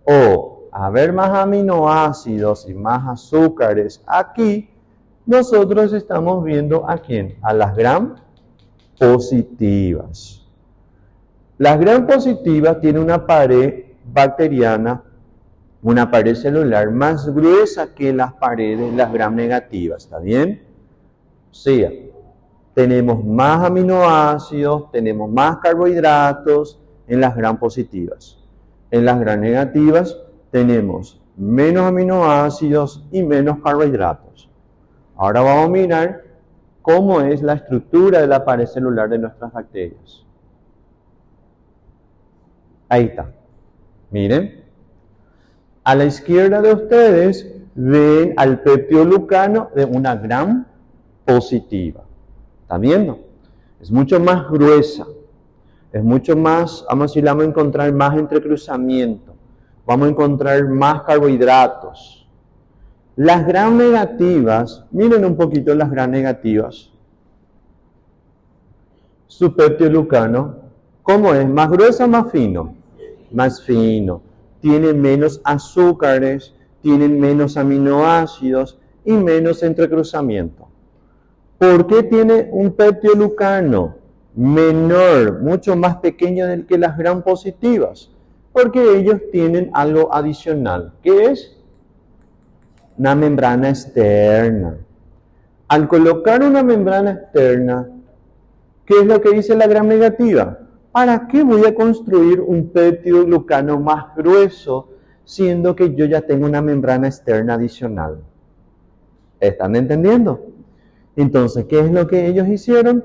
o haber más aminoácidos y más azúcares aquí, nosotros estamos viendo a quién, a las gram positivas. Las gram positivas tienen una pared bacteriana, una pared celular más gruesa que las paredes, las gram negativas, ¿está bien? O sea, tenemos más aminoácidos, tenemos más carbohidratos en las gram positivas. En las gram negativas tenemos menos aminoácidos y menos carbohidratos. Ahora vamos a mirar cómo es la estructura de la pared celular de nuestras bacterias. Ahí está. Miren. A la izquierda de ustedes ven al péptido glucano de una gram positiva. ¿Están viendo? Es mucho más gruesa. Es mucho más, vamos a decir, vamos a encontrar más entrecruzamiento. Vamos a encontrar más carbohidratos. Las gram negativas, miren un poquito las gram negativas. Su péptido glucano, ¿cómo es? ¿Más grueso o más fino? Más fino. Tiene menos azúcares, tienen menos aminoácidos y menos entrecruzamiento. ¿Por qué tiene un péptido glucano menor, mucho más pequeño que las gram positivas? Porque ellos tienen algo adicional, que es una membrana externa. Al colocar una membrana externa, ¿qué es lo que dice la gram negativa? ¿Para qué voy a construir un péptido glucano más grueso, siendo que yo ya tengo una membrana externa adicional? ¿Están entendiendo? Entonces, ¿qué es lo que ellos hicieron?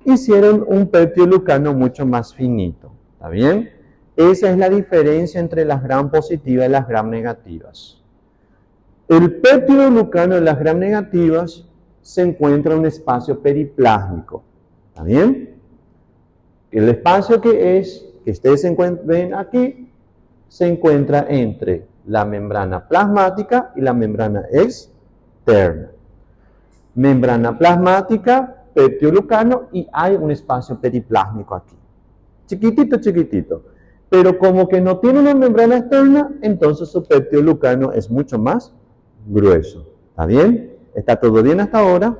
Hicieron un péptido glucano mucho más finito. ¿Está bien? Esa es la diferencia entre las gram positivas y las gram negativas. El péptido glucano de las gram negativas se encuentra en un espacio periplásmico. ¿Está bien? El espacio que ustedes ven aquí, se encuentra entre la membrana plasmática y la membrana externa. Membrana plasmática, péptido glucano, y hay un espacio periplásmico aquí. Chiquitito, chiquitito. Pero como que no tiene una membrana externa, entonces su péptido glucano es mucho más grueso. ¿Está bien? ¿Está todo bien hasta ahora?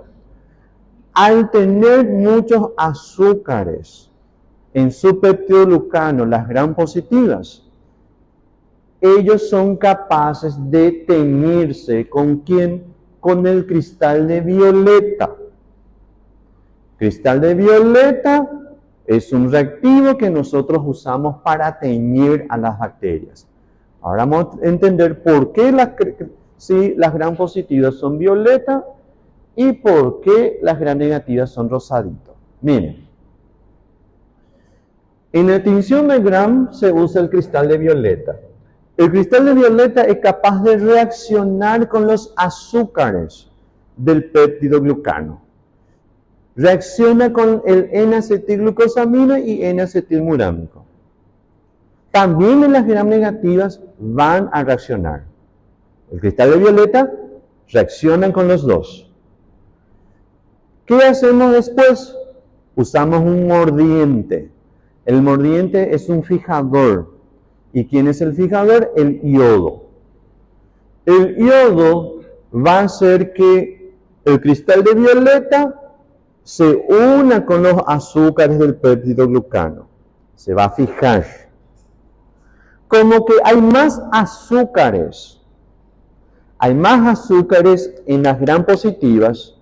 Al tener muchos azúcares en su péptido glucano, las gram positivas, ellos son capaces de teñirse ¿con quién? Con el cristal de violeta. Cristal de violeta es un reactivo que nosotros usamos para teñir a las bacterias. Ahora vamos a entender por qué las gram positivas son violeta y por qué las gram negativas son rosaditos. Miren. En la tinción de gram se usa el cristal de violeta. El cristal de violeta es capaz de reaccionar con los azúcares del péptido glucano. Reacciona con el N-acetilglucosamina y N-acetilmurámico. También en las gram negativas van a reaccionar. El cristal de violeta reacciona con los dos. ¿Qué hacemos después? Usamos un mordiente. El mordiente es un fijador. ¿Y quién es el fijador? El iodo. El iodo va a hacer que el cristal de violeta se una con los azúcares del peptidoglucano, se va a fijar. Como que hay más azúcares en las gram positivas,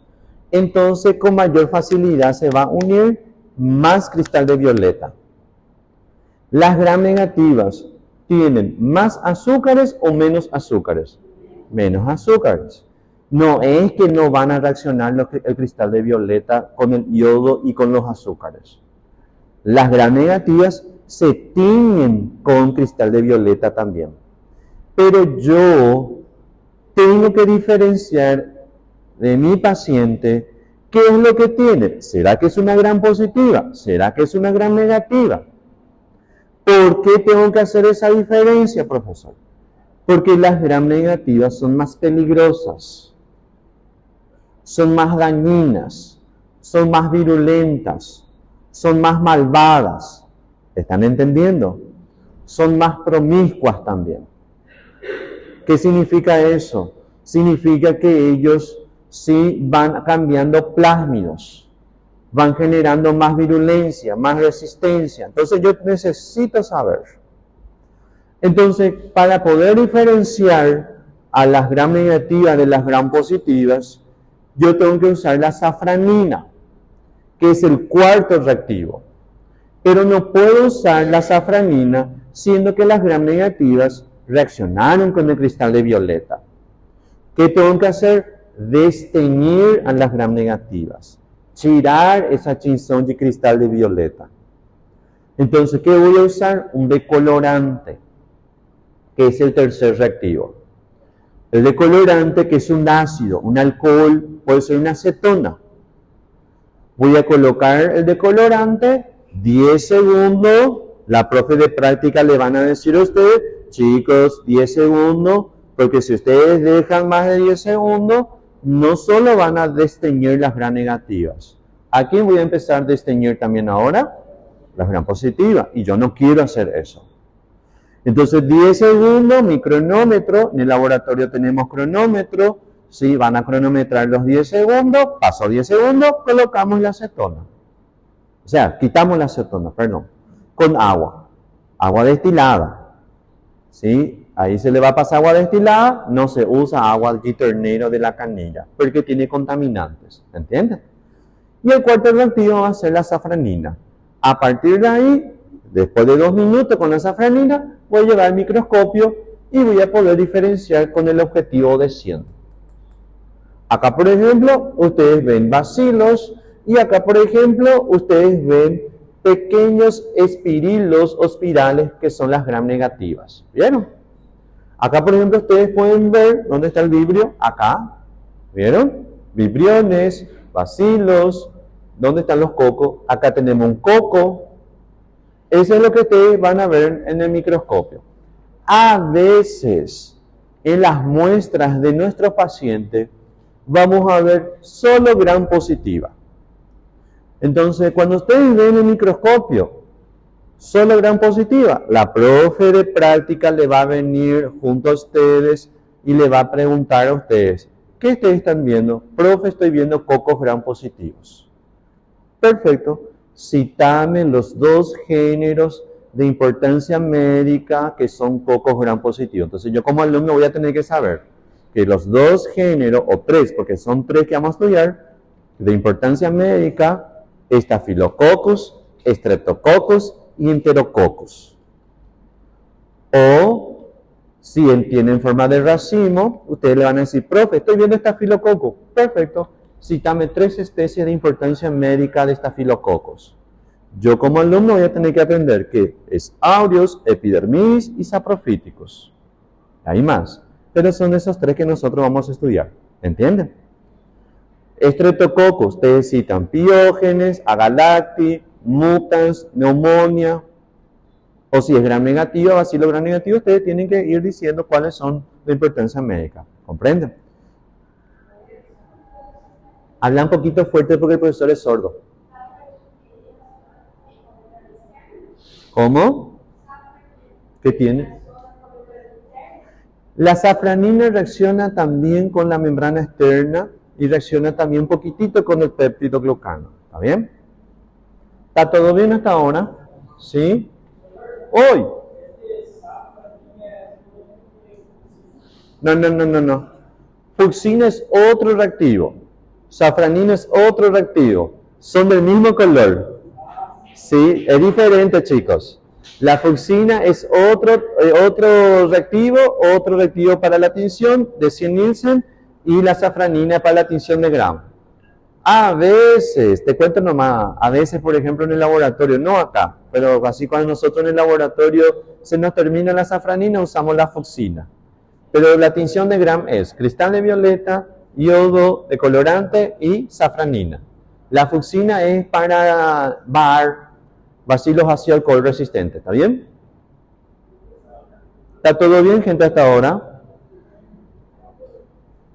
entonces con mayor facilidad se va a unir más cristal de violeta. Las gram negativas tienen más azúcares o menos azúcares. Menos azúcares. No es que no van a reaccionar el cristal de violeta con el yodo y con los azúcares. Las gram negativas se tiñen con cristal de violeta también. Pero yo tengo que diferenciar de mi paciente qué es lo que tiene. ¿Será que es una gram positiva? ¿Será que es una gram negativa? ¿Por qué tengo que hacer esa diferencia, profesor? Porque las gram negativas son más peligrosas, son más dañinas, son más virulentas, son más malvadas. ¿Están entendiendo? Son más promiscuas también. ¿Qué significa eso? Significa que ellos sí van cambiando plásmidos, van generando más virulencia, más resistencia. Entonces yo necesito saber. Entonces, para poder diferenciar a las gram negativas de las gram positivas, yo tengo que usar la safranina, que es el cuarto reactivo. Pero no puedo usar la safranina, siendo que las gram negativas reaccionaron con el cristal de violeta. ¿Qué tengo que hacer? Desteñir a las gram negativas. Tirar esa chinzón de cristal de violeta. Entonces, ¿qué voy a usar? Un decolorante, que es el tercer reactivo. El decolorante, que es un ácido, un alcohol, puede ser una acetona. Voy a colocar el decolorante, 10 segundos. La profe de práctica le van a decir a usted, chicos, 10 segundos, porque si ustedes dejan más de 10 segundos, no solo van a desteñir las gram negativas. ¿A quién voy a empezar a desteñir también ahora? Las gram positivas. Y yo no quiero hacer eso. Entonces, 10 segundos, mi cronómetro. En el laboratorio tenemos cronómetro. Sí, van a cronometrar los 10 segundos. Pasó 10 segundos, colocamos la acetona. O sea, quitamos la acetona, perdón. Con agua. Agua destilada. ¿Sí? Ahí se le va a pasar agua destilada, no se usa agua de ternero de la canilla, porque tiene contaminantes, ¿entienden? Y el cuarto reactivo va a ser la safranina. A partir de ahí, después de 2 minutos con la safranina, voy a llevar el microscopio y voy a poder diferenciar con el objetivo de 100. Acá, por ejemplo, ustedes ven bacilos y acá, por ejemplo, ustedes ven pequeños espirilos o espirales que son las gram negativas. ¿Vieron? Acá, por ejemplo, ustedes pueden ver, ¿dónde está el vibrio? Acá, ¿vieron? Vibriones, bacilos, ¿dónde están los cocos? Acá tenemos un coco. Eso es lo que ustedes van a ver en el microscopio. A veces, en las muestras de nuestros pacientes, vamos a ver solo gram positiva. Entonces, cuando ustedes ven el microscopio, solo gram positiva, la profe de práctica le va a venir junto a ustedes y le va a preguntar a ustedes, ¿qué ustedes están viendo? Profe, estoy viendo cocos gram positivos. Perfecto. Citame los 2 géneros de importancia médica que son cocos gram positivos. Entonces yo como alumno voy a tener que saber que los 2 géneros, o 3, porque son 3 que vamos a estudiar, de importancia médica, Staphylococcus, Streptococcus y Enterococcus. O, si él tiene en forma de racimo, ustedes le van a decir, profe, estoy viendo Staphylococcus. Perfecto. Cítame 3 especies de importancia médica de Staphylococcus. Yo como alumno voy a tener que aprender que es aureus, epidermidis y saprophyticus. Hay más, pero son esos 3 que nosotros vamos a estudiar. ¿Entienden? Streptococcus, ustedes citan Piógenes, Agalacti, mutans, neumonía, o si es gram negativa, bacilo gram negativo, ustedes tienen que ir diciendo cuáles son de importancia médica. ¿Comprenden? Habla un poquito fuerte porque el profesor es sordo. ¿Cómo? ¿Qué tiene? La safranina reacciona también con la membrana externa y reacciona también un poquitito con el péptido glucano. ¿Está bien? ¿Está todo bien hasta ahora? ¿Sí? Hoy. No. Fucsina es otro reactivo. Safranina es otro reactivo. Son del mismo color. ¿Sí? Es diferente, chicos. La fucsina es otro reactivo para la tinción de 100 Nielsen y la safranina para la tinción de Gram. A veces, te cuento nomás, a veces, por ejemplo, en el laboratorio, no acá, pero así cuando nosotros en el laboratorio se nos termina la safranina, usamos la fucsina. Pero la tinción de Gram es cristal de violeta, yodo de colorante y safranina. La fucsina es para bacilos ácido alcohol resistentes, ¿está bien? ¿Está todo bien, gente, hasta ahora?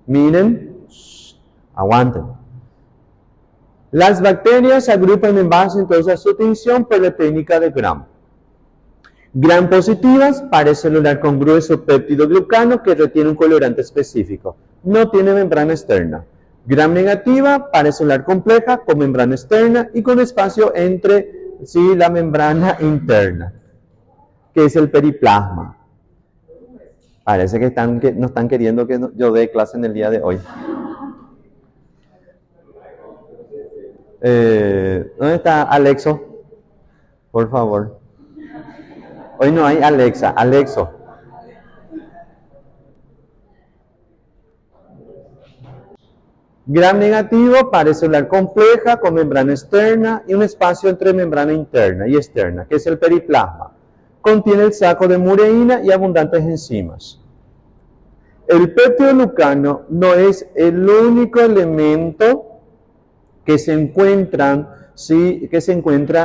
Miren, aguanten. Las bacterias se agrupan en base entonces a su tinción por la técnica de Gram. Gram positivas, pared celular con grueso péptido glucano que retiene un colorante específico. No tiene membrana externa. Gram negativa, pared celular compleja con membrana externa y con espacio entre la membrana interna, que es el periplasma. Parece que no están queriendo que yo dé clase en el día de hoy. ¿Dónde está Alexo? Por favor. Hoy no hay Alexa, Alexo. Gram negativo, pared celular compleja con membrana externa y un espacio entre membrana interna y externa, que es el periplasma. Contiene el saco de mureína y abundantes enzimas. El péptido glucano no es el único elemento que se encuentra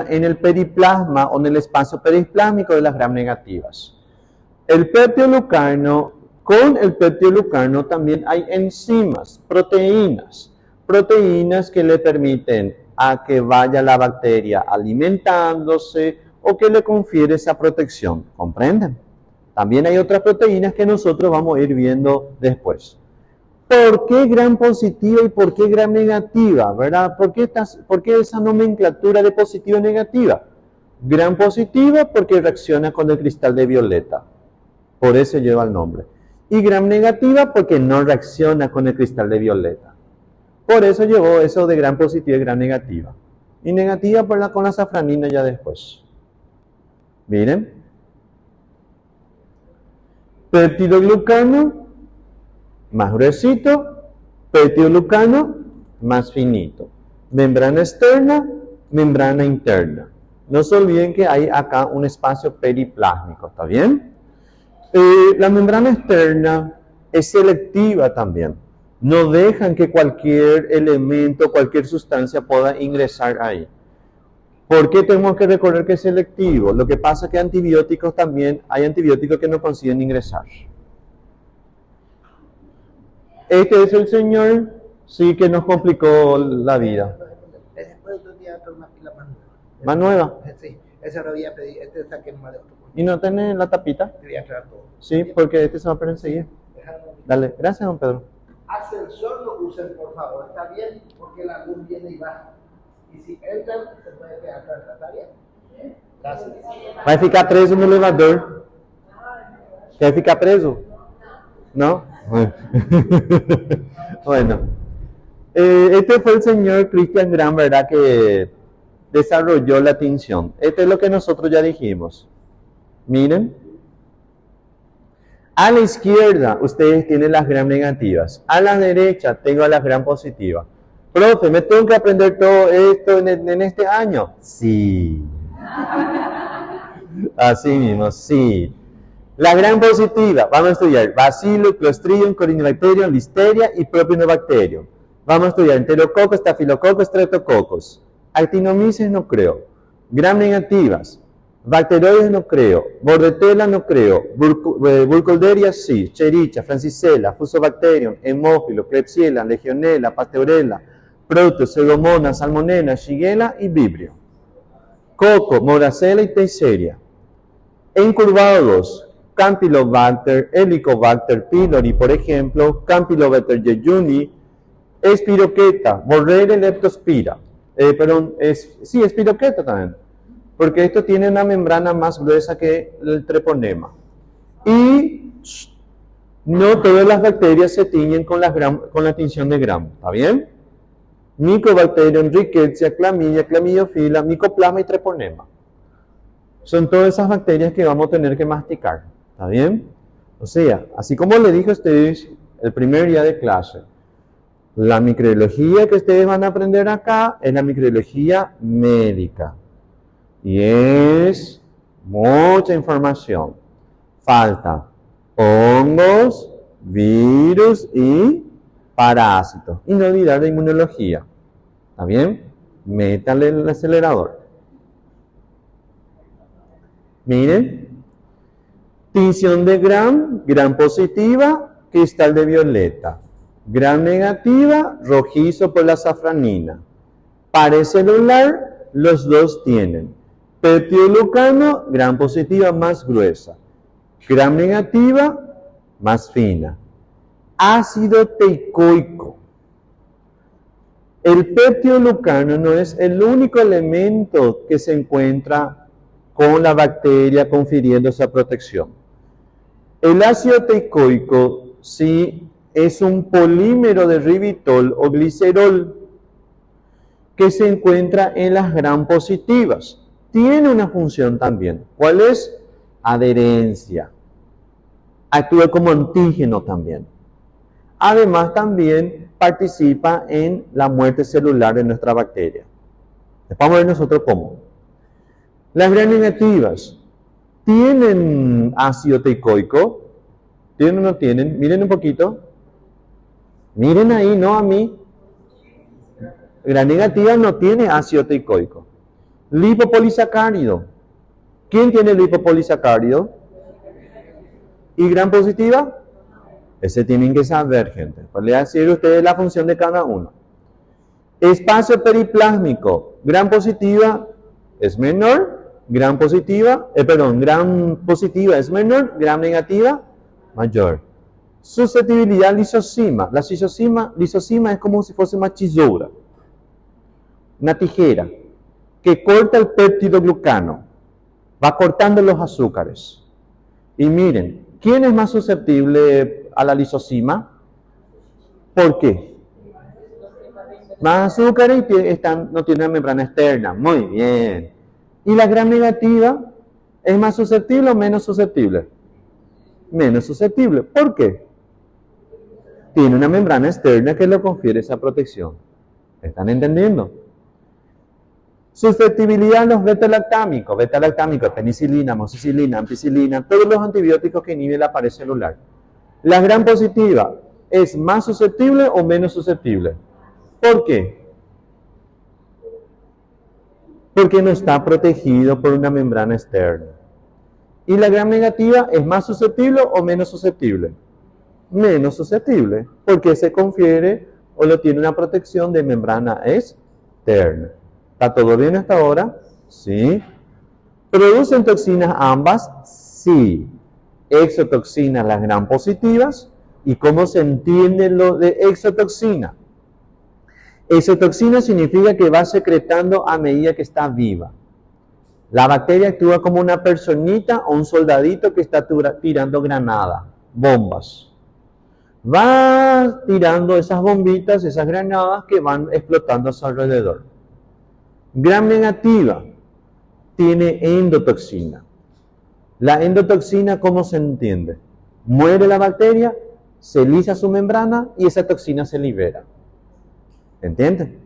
en el periplasma o en el espacio periplásmico de las gram negativas. El péptido glucano, con el péptido glucano también hay enzimas, proteínas que le permiten a que vaya la bacteria alimentándose o que le confiere esa protección, ¿comprenden? También hay otras proteínas que nosotros vamos a ir viendo después. ¿Por qué gram positiva y por qué gram negativa? ¿Verdad? ¿Por qué esa nomenclatura de positiva y negativa? Gram positiva porque reacciona con el cristal de violeta. Por eso lleva el nombre. Y gram negativa porque no reacciona con el cristal de violeta. Por eso llevó eso de gram positiva y gram negativa. Y negativa con la safranina ya después. Miren. Péptido glucano más gruesito, péptido glucano más finito. Membrana externa, membrana interna. No se olviden que hay acá un espacio periplásmico, ¿está bien? La membrana externa es selectiva también. No dejan que cualquier elemento, cualquier sustancia pueda ingresar ahí. ¿Por qué tenemos que recordar que es selectivo? Lo que pasa es que antibióticos también, hay antibióticos que no consiguen ingresar. Este es el señor, sí, que nos complicó la vida. Después otro día una pila ¿Más nueva? Sí, esa lo voy a pedir, saqué más de otro. ¿Y no tenés la tapita? Te voy a traer todo. Sí, porque este se va a perder enseguida. Dale, gracias, don Pedro. Ascensor no usen, por favor, ¿está bien? Porque la luz viene y baja. Y si entran, se puede quedar atrás, ¿está bien? Gracias. Vai ficar preso no elevador. Quer ficar preso? ¿No? Bueno. Este fue el señor Christian Gram, ¿verdad? Que desarrolló la tinción. Este es lo que nosotros ya dijimos. Miren. A la izquierda, ustedes tienen las gram negativas. A la derecha, tengo las gram positivas. Profe, ¿me tengo que aprender todo esto en este año? Sí. Así mismo, sí. La gram positiva, vamos a estudiar Bacillus, Clostridium, Corynebacterium, Listeria y Propionibacterium. Vamos a estudiar Enterococos, Staphylococcus, Streptococcus. Actinomyces no creo. Gram negativas. Bacteroides no creo. Bordetella no creo. Burkholderia sí. Chericha, Francisella, Fusobacterium, Hemófilo, Klebsiella, Legionella, Pasteurella, Proteus, Pseudomonas, Salmonella, Shigella y Vibrio. Coco, Moracella y Teiceria. Encurvados, Campylobacter, Helicobacter pylori, por ejemplo, Campylobacter jejuni, Espiroqueta, Borrelia leptospira. Espiroqueta también. Porque esto tiene una membrana más gruesa que el treponema. Y no todas las bacterias se tiñen con la tinción de Gram. ¿Está bien? Mycobacterium, Rickettsia, Clamidia, Clamidiofila, Mycoplasma y treponema. Son todas esas bacterias que vamos a tener que masticar. ¿Está bien? O sea, así como le dije a ustedes el primer día de clase, la microbiología que ustedes van a aprender acá es la microbiología médica. Y es mucha información. Falta hongos, virus y parásitos. Y no olvidar la inmunología. ¿Está bien? Métale el acelerador. Miren. Tinción de Gram, Gram positiva, cristal de violeta. Gram negativa, rojizo por la safranina. Pared celular, los dos tienen. Peptidoglucano, Gram positiva más gruesa. Gram negativa, más fina. Ácido teicoico. El peptidoglucano no es el único elemento que se encuentra con la bacteria confiriendo esa protección. El ácido teicoico sí es un polímero de ribitol o glicerol que se encuentra en las Gram positivas. Tiene una función también. ¿Cuál es? Adherencia. Actúa como antígeno también. Además también participa en la muerte celular de nuestra bacteria. Vamos a ver nosotros cómo. Las Gram negativas tienen ácido teicoico. ¿Tienen o no tienen? Miren un poquito. Miren ahí, no a mí. Gram negativa no tiene ácido teicoico. Lipopolisacárido. ¿Quién tiene lipopolisacárido? ¿Y Gram positiva? Ese tienen que saber, gente. Pues le voy a decir a ustedes la función de cada uno. Espacio periplásmico. Gram positiva es menor. Gram positiva es menor. Gram negativa, mayor. Susceptibilidad lisosima. La lisosima es como si fuese una tesoura. Una tijera que corta el peptidoglucano. Va cortando los azúcares. Y miren, ¿quién es más susceptible a la lisosima? ¿Por qué? Más azúcares y no tienen membrana externa. Muy bien. ¿Y la Gram negativa es más susceptible o menos susceptible? Menos susceptible. ¿Por qué? Tiene una membrana externa que le confiere esa protección. ¿Están entendiendo? Susceptibilidad a los beta-lactámicos, penicilina, amoxicilina, ampicilina, todos los antibióticos que inhiben la pared celular. La Gram positiva, ¿es más susceptible o menos susceptible? ¿Por qué? Porque no está protegido por una membrana externa. ¿Y la Gram negativa es más susceptible o menos susceptible? Menos susceptible, porque se confiere o lo tiene una protección de membrana externa. ¿Está todo bien hasta ahora? Sí. ¿Producen toxinas ambas? Sí. Exotoxinas las Gram positivas. ¿Y cómo se entiende lo de exotoxina? Exotoxina significa que va secretando a medida que está viva. La bacteria actúa como una personita o un soldadito que está tirando granadas, bombas. Va tirando esas bombitas, esas granadas que van explotando a su alrededor. Gram negativa tiene endotoxina. La endotoxina, ¿cómo se entiende? Muere la bacteria, se lisa su membrana y esa toxina se libera. ¿Entienden?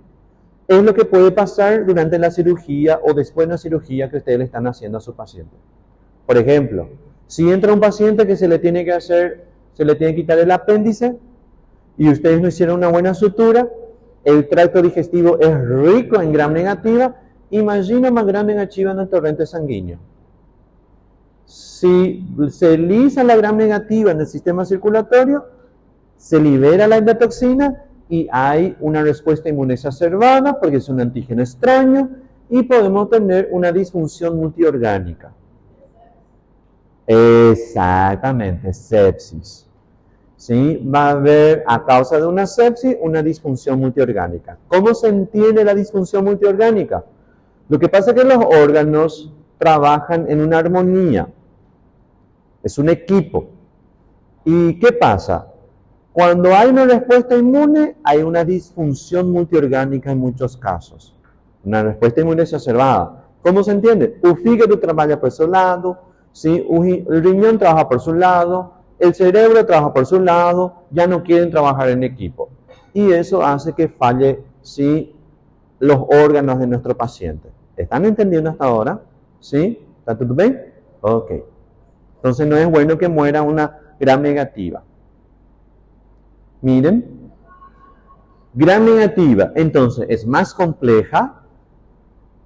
Es lo que puede pasar durante la cirugía o después de la cirugía que ustedes le están haciendo a su paciente. Por ejemplo, si entra un paciente que se le tiene que quitar el apéndice y ustedes no hicieron una buena sutura, el tracto digestivo es rico en Gram negativa, imagina más Gram negativa en el torrente sanguíneo. Si se lisa la Gram negativa en el sistema circulatorio, se libera la endotoxina y hay una respuesta inmune exacerbada porque es un antígeno extraño y podemos tener una disfunción multiorgánica. Exactamente, sepsis. ¿sí? Va a haber, a causa de una sepsis, una disfunción multiorgánica. ¿Cómo se entiende la disfunción multiorgánica? Lo que pasa es que los órganos trabajan en una armonía. Es un equipo. ¿Y qué pasa? Cuando hay una respuesta inmune, hay una disfunción multiorgánica en muchos casos. Una respuesta inmune exacerbada. ¿Cómo se entiende? El fígado trabaja por su lado, ¿sí? El riñón trabaja por su lado, el cerebro trabaja por su lado, ya no quieren trabajar en equipo. Y eso hace que falle, ¿sí?, los órganos de nuestro paciente. ¿Están entendiendo hasta ahora? ¿Sí? ¿Está todo bien? Ok. Entonces no es bueno que muera una gram negativa. Miren. Gram negativa, entonces, es más compleja,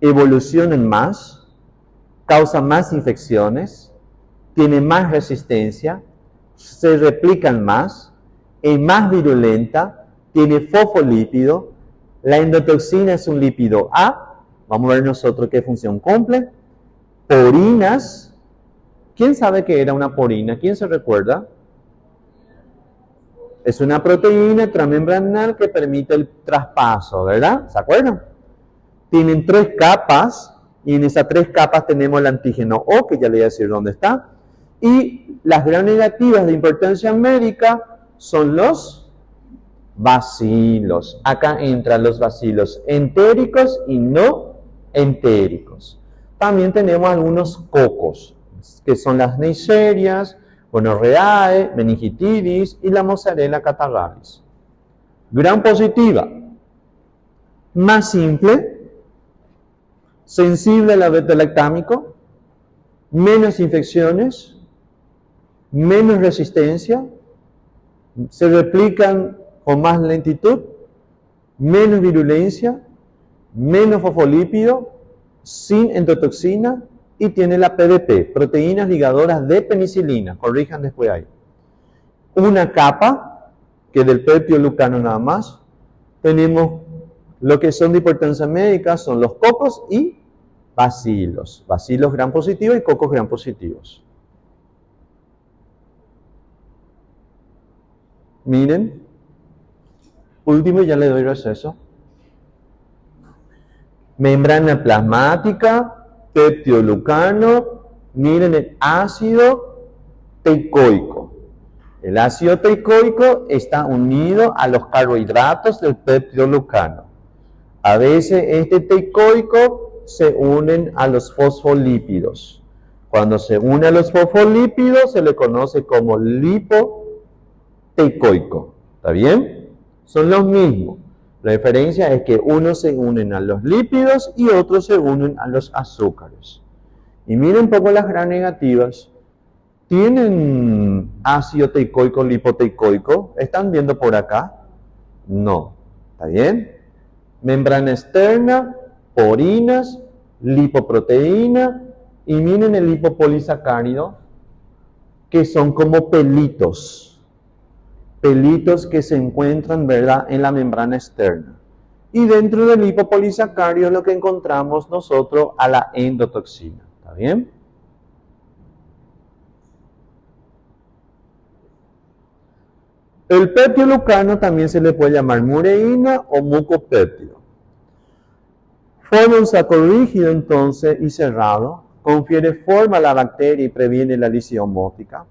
evolucionan más, causa más infecciones, tiene más resistencia, se replican más, es más virulenta, tiene fosfolípido, la endotoxina es un lípido A, vamos a ver nosotros qué función cumple, porinas, ¿quién sabe qué era una porina? ¿Quién se recuerda? Es una proteína extramembranal que permite el traspaso, ¿verdad? ¿Se acuerdan? Tienen 3 capas, y en esas 3 capas tenemos el antígeno O, que ya le voy a decir dónde está, y las gram negativas de importancia médica son los bacilos. Acá entran los bacilos entéricos y no entéricos. También tenemos algunos cocos, que son las neiserias, gonorreae, meningitis y la mozzarella catarrhalis. Gram positiva, más simple, sensible al beta-lactámico, menos infecciones, menos resistencia, se replican con más lentitud, menos virulencia, menos fosfolípido, sin endotoxina y tiene la PDP, proteínas ligadoras de penicilina, corrijan después ahí. Una capa, que del péptido lucano nada más, tenemos lo que son de importancia médica, son los cocos y bacilos. Bacilos gram positivos y cocos gram positivos. Miren, último ya le doy receso. Membrana plasmática, péptido lucano, miren el ácido teicoico. El ácido teicoico está unido a los carbohidratos del péptido lucano. A veces este teicoico se unen a los fosfolípidos. Cuando se une a los fosfolípidos se le conoce como lipoteicoico. ¿Está bien? Son los mismos. La diferencia es que unos se unen a los lípidos y otros se unen a los azúcares. Y miren un poco las gram negativas. ¿Tienen ácido teicoico, lipoteicoico? ¿Están viendo por acá? No. ¿Está bien? Membrana externa, porinas, lipoproteína y miren el lipopolisacárido, que son como pelitos que se encuentran, ¿verdad?, en la membrana externa. Y dentro del lipopolisacárido lo que encontramos nosotros a la endotoxina. ¿Está bien? El péptido lucano también se le puede llamar mureína o mucopéptido. Forma un saco rígido entonces y cerrado, confiere forma a la bacteria y previene la lisión óptica.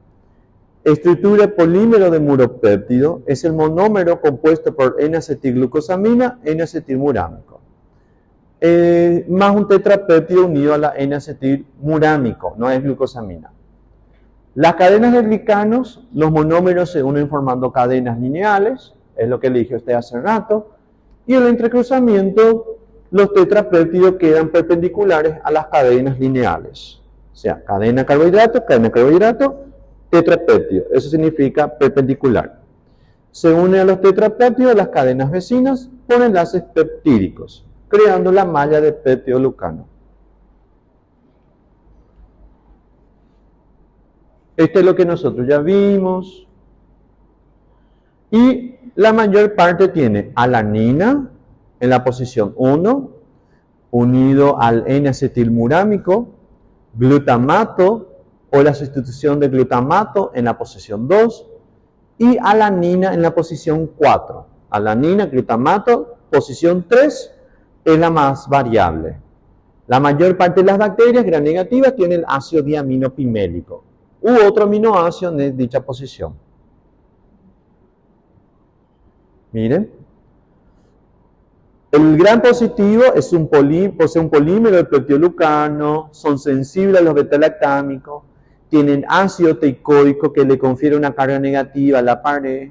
Estructura polímero de muropéptido, es el monómero compuesto por N-acetilglucosamina, N-acetilmurámico. Más un tetrapéptido unido a la N-acetilmurámico, no es glucosamina. Las cadenas de glicanos, los monómeros se unen formando cadenas lineales, es lo que le dije a usted hace rato, y el entrecruzamiento, los tetrapéptidos quedan perpendiculares a las cadenas lineales. O sea, cadena carbohidrato, tetrapéptido, eso significa perpendicular. Se une a los tetrapéptidos las cadenas vecinas por enlaces peptídicos, creando la malla de péptido lucano. Esto es lo que nosotros ya vimos. Y la mayor parte tiene alanina en la posición 1, unido al N-acetilmurámico, glutamato o la sustitución de glutamato en la posición 2, y alanina en la posición 4. Alanina, glutamato, posición 3 es la más variable. La mayor parte de las bacterias gram negativas tienen el ácido diaminopimélico u otro aminoácido en dicha posición. Miren. El gram positivo posee un polímero de peptidoglucano, son sensibles a los beta-lactámicos, tienen ácido teicoico que le confiere una carga negativa a la pared,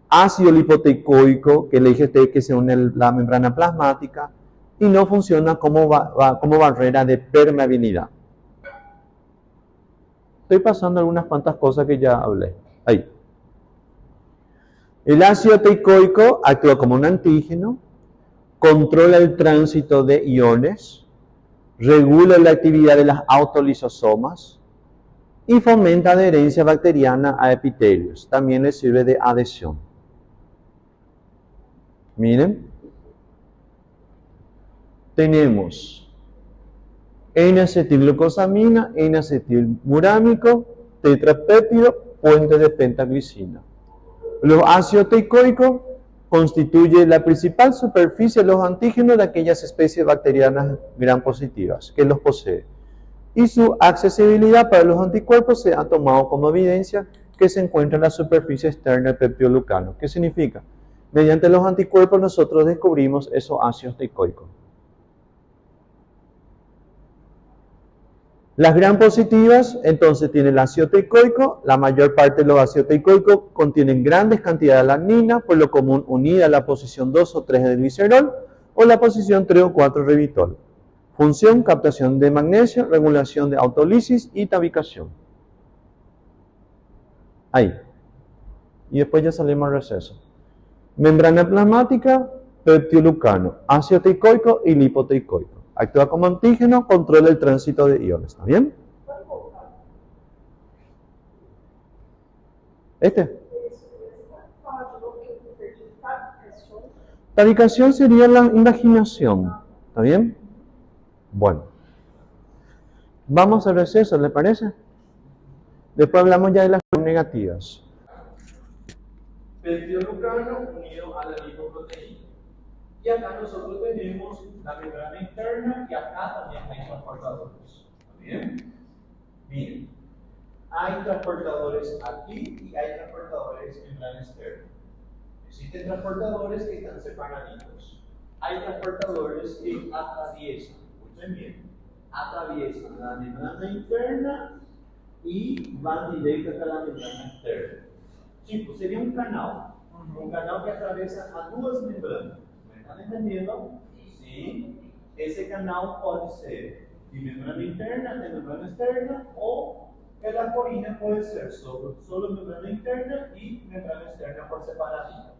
ácido lipoteicoico que le dije a ustedes que se une a la membrana plasmática y no funciona como barrera de permeabilidad. Estoy pasando algunas cuantas cosas que ya hablé. Ahí. El ácido teicoico actúa como un antígeno, controla el tránsito de iones, regula la actividad de las autolisosomas y fomenta adherencia bacteriana a epitelios. También le sirve de adhesión. Miren. Tenemos N-acetilglucosamina, N-acetilmurámico, tetrapéptido, puente de pentaglicina. Los ácidos teicoicos constituyen la principal superficie de los antígenos de aquellas especies bacterianas gram positivas que los poseen. Y su accesibilidad para los anticuerpos se ha tomado como evidencia que se encuentra en la superficie externa del peptidoglucano. ¿Qué significa? Mediante los anticuerpos nosotros descubrimos esos ácidos teicoicos. Las gram positivas, entonces, tienen el ácido teicoico. La mayor parte de los ácidos teicoicos contienen grandes cantidades de alanina, por lo común unida a la posición 2 o 3 del glicerol, o la posición 3 o 4 ribitol. Función, captación de magnesio, regulación de autólisis y tabicación. Ahí. Y después ya salimos al receso. Membrana plasmática, peptidoglucano, ácido teicoico y lipoteicoico. Actúa como antígeno, controla el tránsito de iones. ¿Está bien? Tabicación sería la invaginación. ¿Está bien? Bueno. Vamos al receso, ¿le parece? Después hablamos ya de las negativas. Peptidoglucano unido a la lipoproteína. Y acá nosotros tenemos la membrana interna y acá también hay transportadores. ¿Está bien? Bien. Hay transportadores aquí y hay transportadores en membrana externa. Existen transportadores que están separaditos. Hay transportadores que atraviesan, escuchen bien, atraviesan la membrana interna y van directo hasta la membrana externa. Sí, pues sería un canal que atraviesa a dos membranas. ¿Me están entendiendo? Sí. Ese canal puede ser de membrana interna, de membrana externa, o el aporina puede ser solo membrana interna y membrana externa por separado.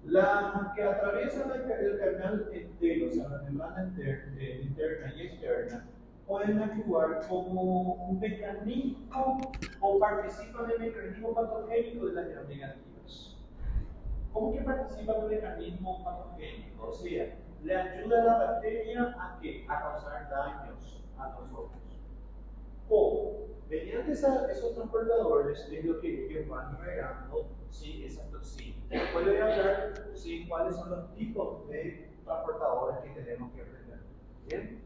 La que atraviesa el canal entero, o sea, la membrana interna y externa, pueden actuar como un mecanismo o participan del mecanismo patogénico de las gram negativas. ¿Cómo que participa del mecanismo patogénico? O sea, le ayuda a la bacteria a ¿qué? A causar daños a nosotros. O, mediante esos transportadores, es lo que ellos van regando, sí, esa toxina. Después voy a hablar, sí, cuáles son los tipos de transportadores que tenemos que aprender. ¿Bien?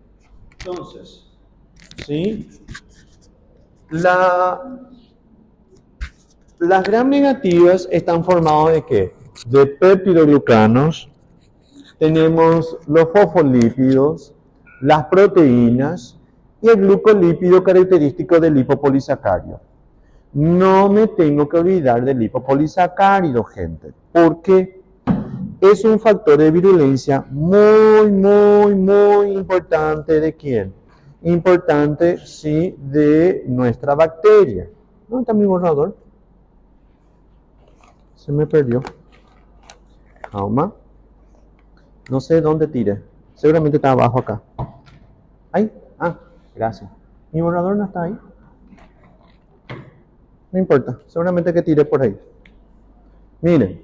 Entonces, ¿sí? Las gram negativas están formadas ¿de qué? De peptidoglucanos, tenemos los fosfolípidos, las proteínas y el glucolípido característico del lipopolisacárido. No me tengo que olvidar del lipopolisacárido, gente, porque es un factor de virulencia muy importante. ¿De quién? Importante, sí, de nuestra bacteria. ¿Dónde está mi borrador? Se me perdió. Calma. No sé dónde tiré. Seguramente está abajo acá. ¿Ahí? Ah, gracias. Mi borrador no está ahí. No importa. Seguramente que tiré por ahí. Miren.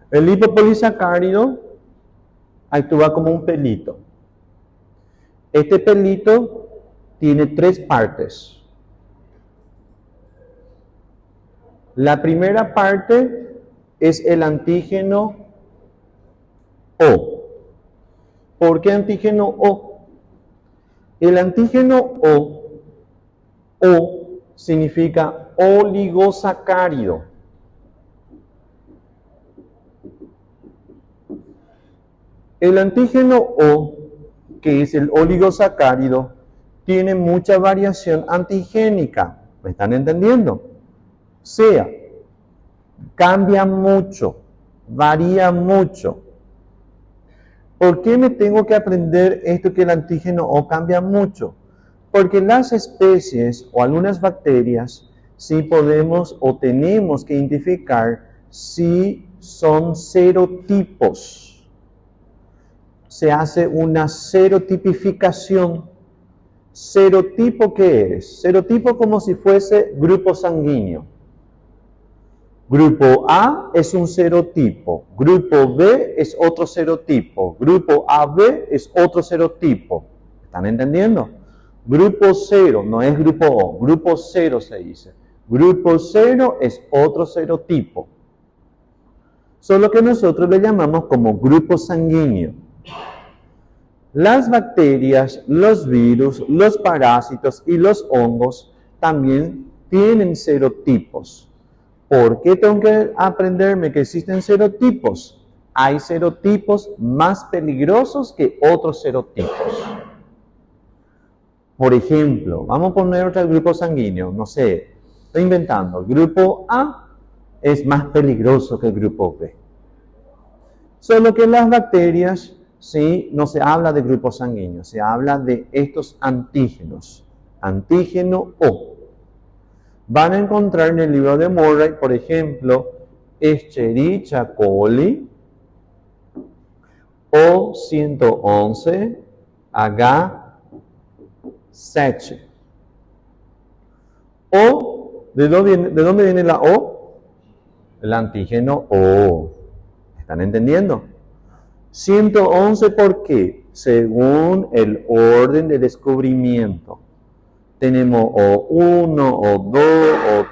El lipopolisacárido actúa como un pelito. Este pelito tiene tres partes. La primera parte es el antígeno O. ¿Por qué antígeno O? El antígeno O significa oligosacárido. El antígeno O, que es el oligosacárido, tiene mucha variación antigénica. ¿Me están entendiendo? O sea, cambia mucho, varía mucho. ¿Por qué me tengo que aprender esto que el antígeno O cambia mucho? Porque las especies o algunas bacterias sí podemos o tenemos que identificar si son serotipos. Se hace una serotipificación. ¿Serotipo qué es? Serotipo como si fuese grupo sanguíneo. Grupo A es un serotipo, grupo B es otro serotipo, grupo AB es otro serotipo. ¿Están entendiendo? Grupo 0 no es grupo O, grupo 0 se dice. Grupo 0 es otro serotipo. Solo que nosotros le llamamos como grupo sanguíneo. Las bacterias, los virus, los parásitos y los hongos también tienen serotipos. ¿Por qué tengo que aprenderme que existen serotipos? Hay serotipos más peligrosos que otros serotipos. Por ejemplo, vamos a poner otro grupo sanguíneo, no sé, estoy inventando. El grupo A es más peligroso que el grupo B. Solo que las bacterias, sí, no se habla de grupos sanguíneos, se habla de estos antígenos. Antígeno O. Van a encontrar en el libro de Murray, por ejemplo, Escherichia coli, O111, H7. O, ¿de dónde viene la O? El antígeno O. ¿Están entendiendo? 111, ¿por qué? Según el orden de descubrimiento. Tenemos O1, O2,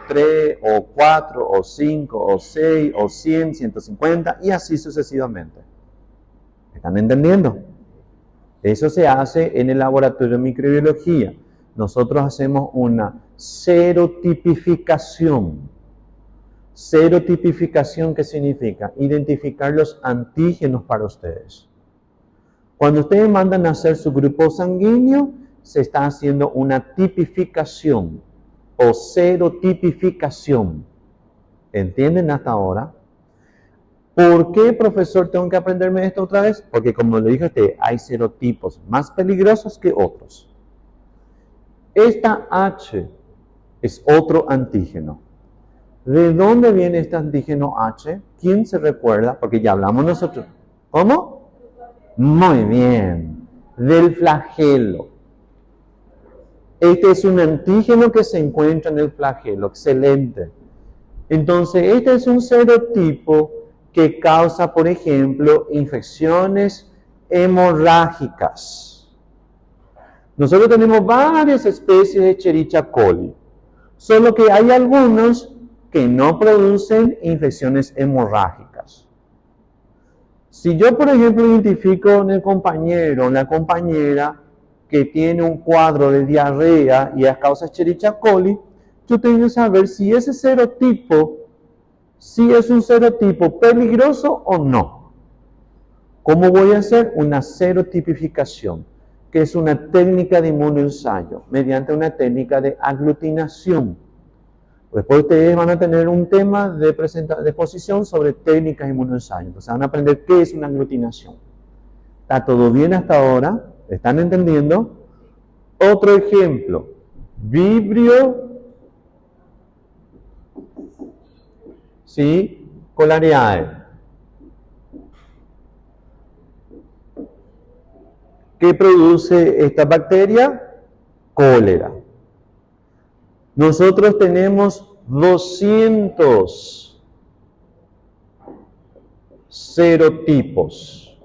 O3, O4, O5, O6, O100, 150 y así sucesivamente. ¿Están entendiendo? Eso se hace en el laboratorio de microbiología. Nosotros hacemos una serotipificación. Serotipificación, ¿qué significa? Identificar los antígenos para ustedes. Cuando ustedes mandan a hacer su grupo sanguíneo, se está haciendo una tipificación o serotipificación. ¿Entienden hasta ahora? ¿Por qué, profesor, tengo que aprenderme esto otra vez? Porque como le dije a usted, hay serotipos más peligrosos que otros. Esta H es otro antígeno. ¿De dónde viene este antígeno H? ¿Quién se recuerda? Porque ya hablamos nosotros. ¿Cómo? Muy bien. Del flagelo. Este es un antígeno que se encuentra en el flagelo. Excelente. Entonces, este es un serotipo que causa, por ejemplo, infecciones hemorrágicas. Nosotros tenemos varias especies de Escherichia coli. Solo que hay algunos que no producen infecciones hemorrágicas. Si yo, por ejemplo, identifico en el compañero o la compañera que tiene un cuadro de diarrea y a causa de Escherichia coli, yo tengo que saber si ese serotipo, si es un serotipo peligroso o no. ¿Cómo voy a hacer? Una serotipificación, que es una técnica de inmunoensayo, mediante una técnica de aglutinación. Después ustedes van a tener un tema de exposición sobre técnicas de inmunoensayo. Entonces van a aprender qué es una aglutinación. ¿Está todo bien hasta ahora? ¿Están entendiendo? Otro ejemplo. Vibrio, ¿sí? Cholerae. ¿Qué produce esta bacteria? Cólera. Nosotros tenemos 200 serotipos.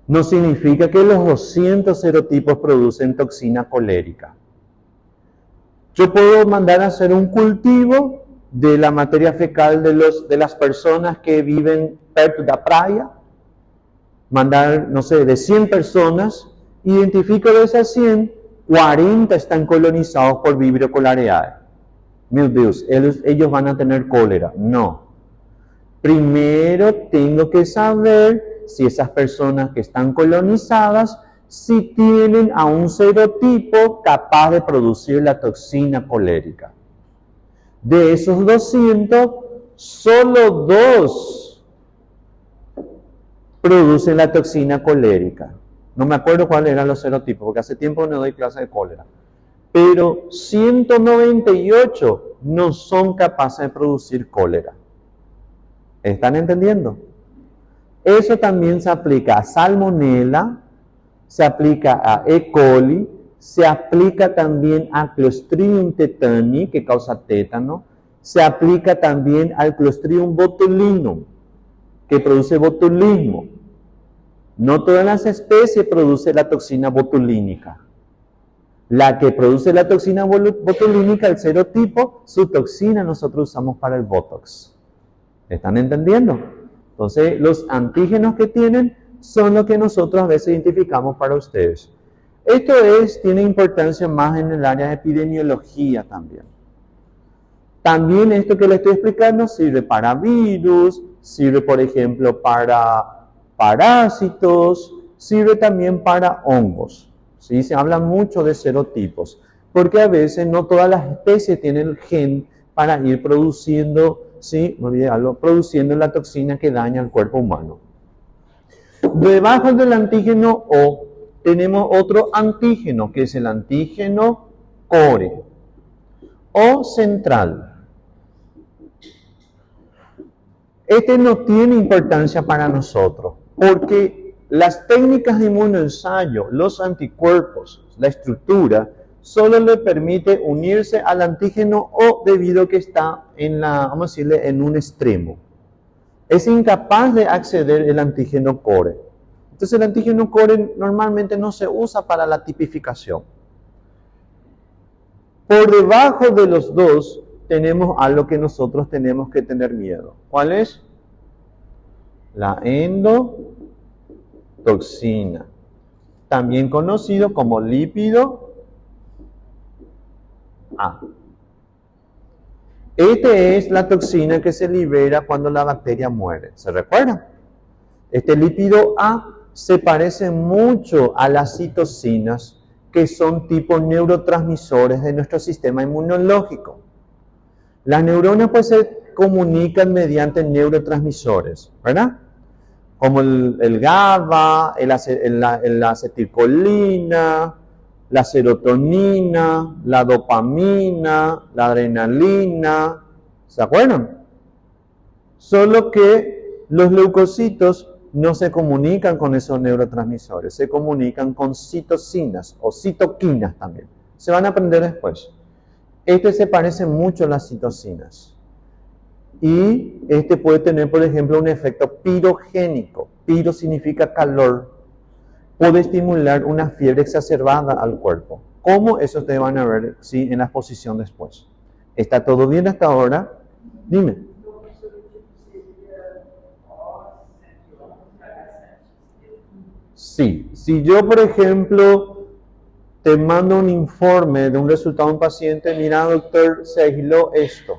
No significa que los 200 serotipos producen toxina colérica. Yo puedo mandar a hacer un cultivo de la materia fecal de las personas que viven perto de la playa, mandar, no sé, de 100 personas, identifico de esas 100, 40 están colonizados por Vibrio cholerae. Meu Dios, ellos van a tener cólera. No. Primero tengo que saber si esas personas que están colonizadas, si tienen a un serotipo capaz de producir la toxina colérica. De esos 200, solo 2 producen la toxina colérica. No me acuerdo cuáles eran los serotipos, porque hace tiempo no doy clase de cólera. Pero 198 no son capaces de producir cólera. ¿Están entendiendo? Eso también se aplica a Salmonella, se aplica a E. coli, se aplica también a Clostridium tetani, que causa tétano, se aplica también al Clostridium botulinum, que produce botulismo. No todas las especies producen la toxina botulínica. La que produce la toxina botulínica, el serotipo, su toxina nosotros usamos para el Botox. ¿Están entendiendo? Entonces, los antígenos que tienen son los que nosotros a veces identificamos para ustedes. Esto tiene importancia más en el área de epidemiología también. También esto que les estoy explicando sirve para virus, sirve por ejemplo para parásitos, sirve también para hongos. ¿Sí? Se habla mucho de serotipos, porque a veces no todas las especies tienen el gen para ir produciendo, ¿sí? No olvidé algo, produciendo la toxina que daña al cuerpo humano. Debajo del antígeno O tenemos otro antígeno, que es el antígeno core o central. Este no tiene importancia para nosotros, porque las técnicas de inmunoensayo, los anticuerpos, la estructura, solo le permite unirse al antígeno O debido a que está vamos a decirle, en un extremo. Es incapaz de acceder el antígeno core. Entonces el antígeno core normalmente no se usa para la tipificación. Por debajo de los dos tenemos algo que nosotros tenemos que tener miedo. ¿Cuál es? La endotoxina, también conocido como lípido A. Esta es la toxina que se libera cuando la bacteria muere. ¿Se recuerdan? Este lípido A se parece mucho a las citocinas, que son tipo neurotransmisores de nuestro sistema inmunológico. Las neuronas pues se comunican mediante neurotransmisores, ¿verdad? Como el GABA, la acetilcolina, la serotonina, la dopamina, la adrenalina, ¿se acuerdan? Solo que los leucocitos no se comunican con esos neurotransmisores, se comunican con citocinas o citoquinas también. Se van a aprender después. Este se parece mucho a las citocinas. Y este puede tener, por ejemplo, un efecto pirogénico. Piro significa calor. Puede estimular una fiebre exacerbada al cuerpo. ¿Cómo? Eso ustedes van a ver, ¿sí? En la exposición después. ¿Está todo bien hasta ahora? Dime. Sí. Si yo, por ejemplo, te mando un informe de un resultado de un paciente, mira, doctor, se aisló esto.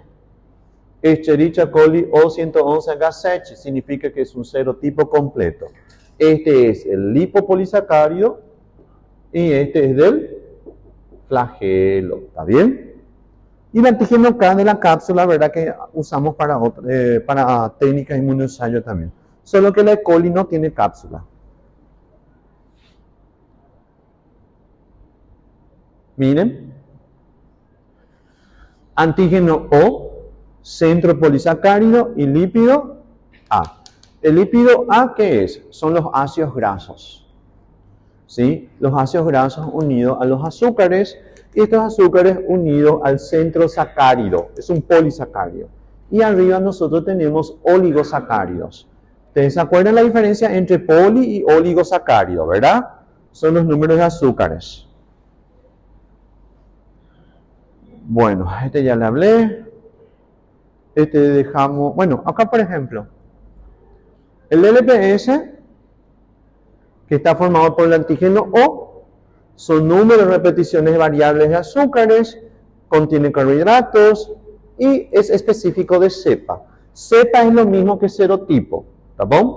Escherichia coli O111-H significa que es un serotipo completo. Este es el lipopolisacárido y este es del flagelo. ¿Está bien? Y el antígeno K de la cápsula, ¿verdad? Que usamos para técnicas de inmunoensayo también. Solo que la E. coli no tiene cápsula. Miren. Antígeno O, centro polisacárido y lípido A. ¿El lípido A qué es? Son los ácidos grasos. ¿Sí? Los ácidos grasos unidos a los azúcares y estos azúcares unidos al centro sacárido. Es un polisacárido. Y arriba nosotros tenemos oligosacáridos. ¿Ustedes se acuerdan la diferencia entre poli y oligosacárido, verdad? Son los números de azúcares. Bueno, este ya le hablé. Este dejamos, bueno, acá por ejemplo, el LPS, que está formado por el antígeno O, son números de repeticiones variables de azúcares, contiene carbohidratos y es específico de cepa. Cepa es lo mismo que serotipo, ¿está bien?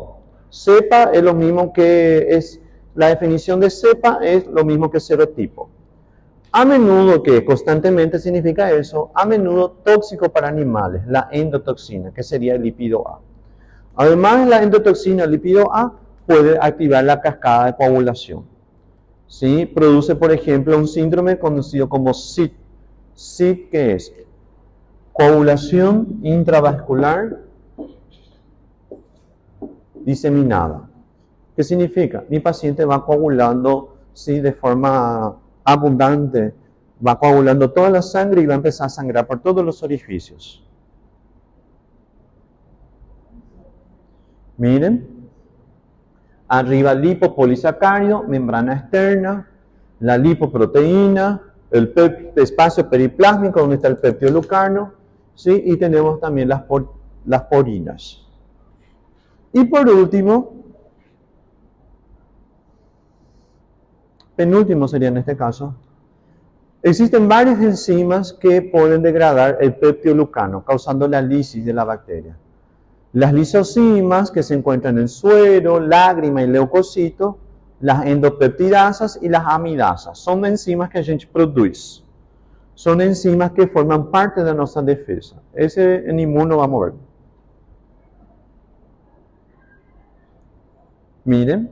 Cepa es lo mismo que es, la definición de cepa es lo mismo que serotipo. A menudo, que constantemente significa eso, a menudo tóxico para animales, la endotoxina, que sería el lípido A. Además, la endotoxina, el lípido A, puede activar la cascada de coagulación. ¿Sí? Produce, por ejemplo, un síndrome conocido como SID. SID, ¿qué es? Coagulación intravascular diseminada. ¿Qué significa? Mi paciente va coagulando, ¿sí?, de forma abundante, va coagulando toda la sangre y va a empezar a sangrar por todos los orificios. Miren, arriba lipopolisacárido, membrana externa, la lipoproteína, el espacio periplásmico donde está el péptido glucano, ¿sí? Y tenemos también las porinas. Y por último, penúltimo sería en este caso, existen varias enzimas que pueden degradar el péptido glucano, causando la lisis de la bacteria. Las lisocimas, que se encuentran en suero, lágrima y leucocito, las endopeptidasas y las amidasas, son enzimas que a gente produce. Son enzimas que forman parte de nuestra defensa. Ese en inmuno vamos a ver. Miren.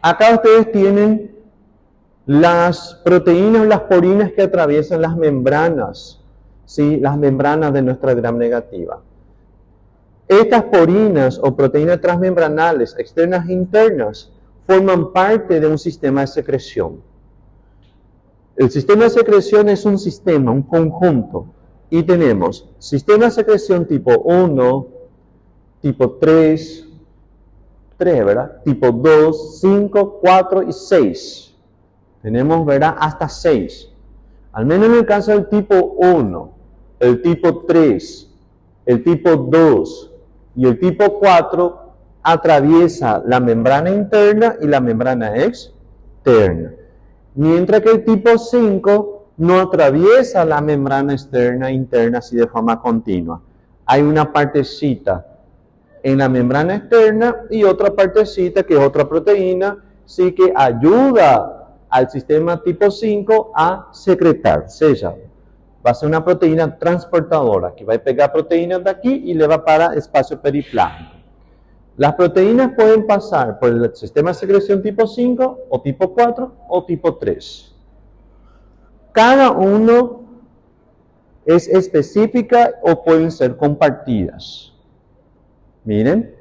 Acá ustedes tienen las proteínas o las porinas que atraviesan las membranas, ¿sí? Las membranas de nuestra gram negativa. Estas porinas o proteínas transmembranales externas e internas forman parte de un sistema de secreción. El sistema de secreción es un sistema, un conjunto, y tenemos sistema de secreción tipo 1, tipo 3, ¿verdad? Tipo 2, 5, 4 y 6. Tenemos, ¿verdad?, hasta 6. Al menos en el caso del tipo 1, el tipo 3, el tipo 2 y el tipo 4 atraviesa la membrana interna y la membrana externa. Mientras que el tipo 5 no atraviesa la membrana externa e interna así de forma continua. Hay una partecita en la membrana externa y otra partecita que es otra proteína, sí, que ayuda al sistema tipo 5 a secretar, sella. Va a ser una proteína transportadora que va a pegar proteínas de aquí y le va para espacio periplásmico. Las proteínas pueden pasar por el sistema de secreción tipo 5 o tipo 4 o tipo 3. Cada uno es específica o pueden ser compartidas. Miren,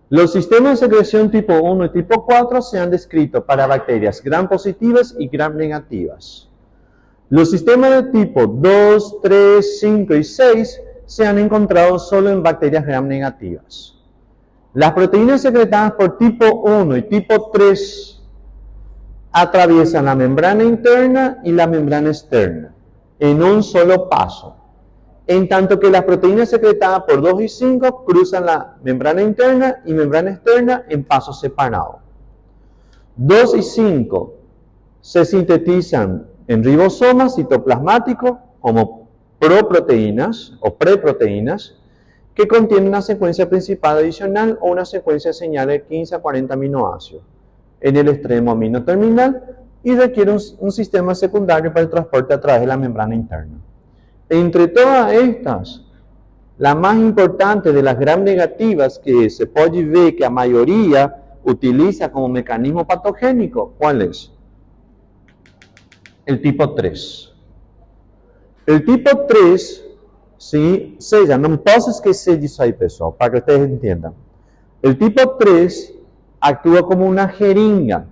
los sistemas de secreción tipo 1 y tipo 4 se han descrito para bacterias gram positivas y gram negativas. Los sistemas de tipo 2, 3, 5 y 6 se han encontrado solo en bacterias gram negativas. Las proteínas secretadas por tipo 1 y tipo 3 atraviesan la membrana interna y la membrana externa en un solo paso. En tanto que las proteínas secretadas por 2 y 5 cruzan la membrana interna y membrana externa en pasos separados. 2 y 5 se sintetizan en ribosomas citoplasmáticos como proproteínas o preproteínas que contienen una secuencia principal adicional o una secuencia de señales de 15 a 40 aminoácidos en el extremo amino terminal y requiere un sistema secundario para el transporte a través de la membrana interna. Entre todas estas, la más importante de las gram negativas que se puede ver que la mayoría utiliza como mecanismo patogénico, ¿cuál es? El tipo 3. El tipo 3, ¿sí? Não posso esquecer disso aí, pessoal, para que ustedes entiendan. El tipo 3 actúa como una jeringa.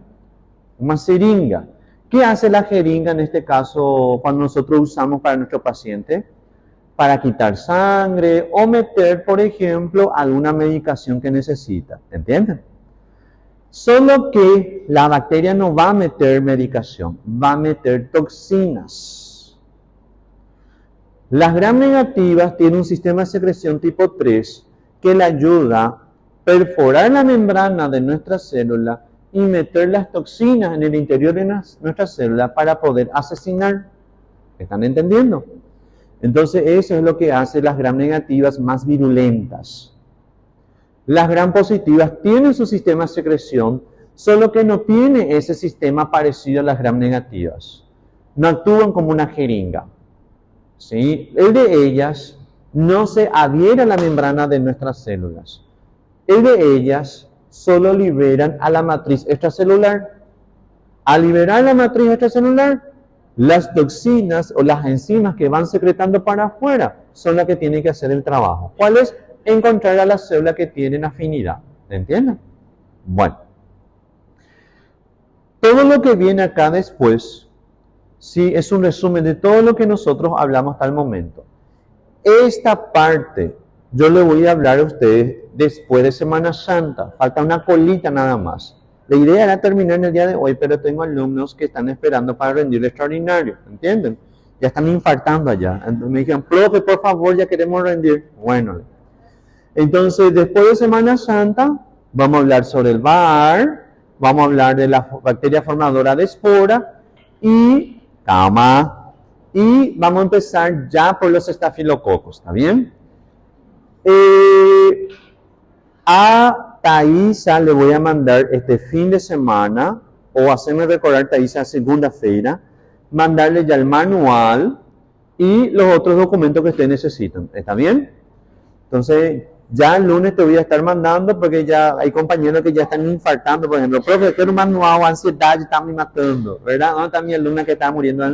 ¿Qué hace la jeringa en este caso cuando nosotros usamos para nuestro paciente? Para quitar sangre o meter, por ejemplo, alguna medicación que necesita. ¿Entienden? Solo que la bacteria no va a meter medicación, va a meter toxinas. Las gram negativas tienen un sistema de secreción tipo 3 que le ayuda a perforar la membrana de nuestra célula y meter las toxinas en el interior de nuestra célula para poder asesinar. ¿Están entendiendo? Entonces eso es lo que hace las gram negativas más virulentas. Las gram positivas tienen su sistema de secreción, solo que no tiene ese sistema parecido a las gram negativas. No actúan como una jeringa. ¿Sí? El de ellas no se adhiere a la membrana de nuestras células. El de ellas solo liberan a la matriz extracelular. Al liberar la matriz extracelular, las toxinas o las enzimas que van secretando para afuera son las que tienen que hacer el trabajo. ¿Cuál es? Encontrar a las células que tienen afinidad. ¿Entienden? Bueno. Todo lo que viene acá después, sí, es un resumen de todo lo que nosotros hablamos hasta el momento. Esta parte yo le voy a hablar a ustedes después de Semana Santa. Falta una colita nada más. La idea era terminar en el día de hoy, pero tengo alumnos que están esperando para rendir el extraordinario. ¿Entienden? Ya están infartando allá. Entonces me dijeron, profe, por favor, ya queremos rendir. Bueno. Entonces, después de Semana Santa, vamos a hablar sobre el VAR, vamos a hablar de la bacteria formadora de espora y, y vamos a empezar ya por los estafilococos, ¿está bien? A Thaisa le voy a mandar este fin de semana, o hacerme recordar Thaisa segunda-feira, mandarle ya el manual y los otros documentos que ustedes necesitan, ¿está bien? Entonces, ya el lunes te voy a estar mandando porque ya hay compañeros que ya están infartando, por ejemplo, profe, quiero un manual, ansiedad está me matando, ¿verdad? ¿Dónde está mi alumna que está muriendo de ansiedad?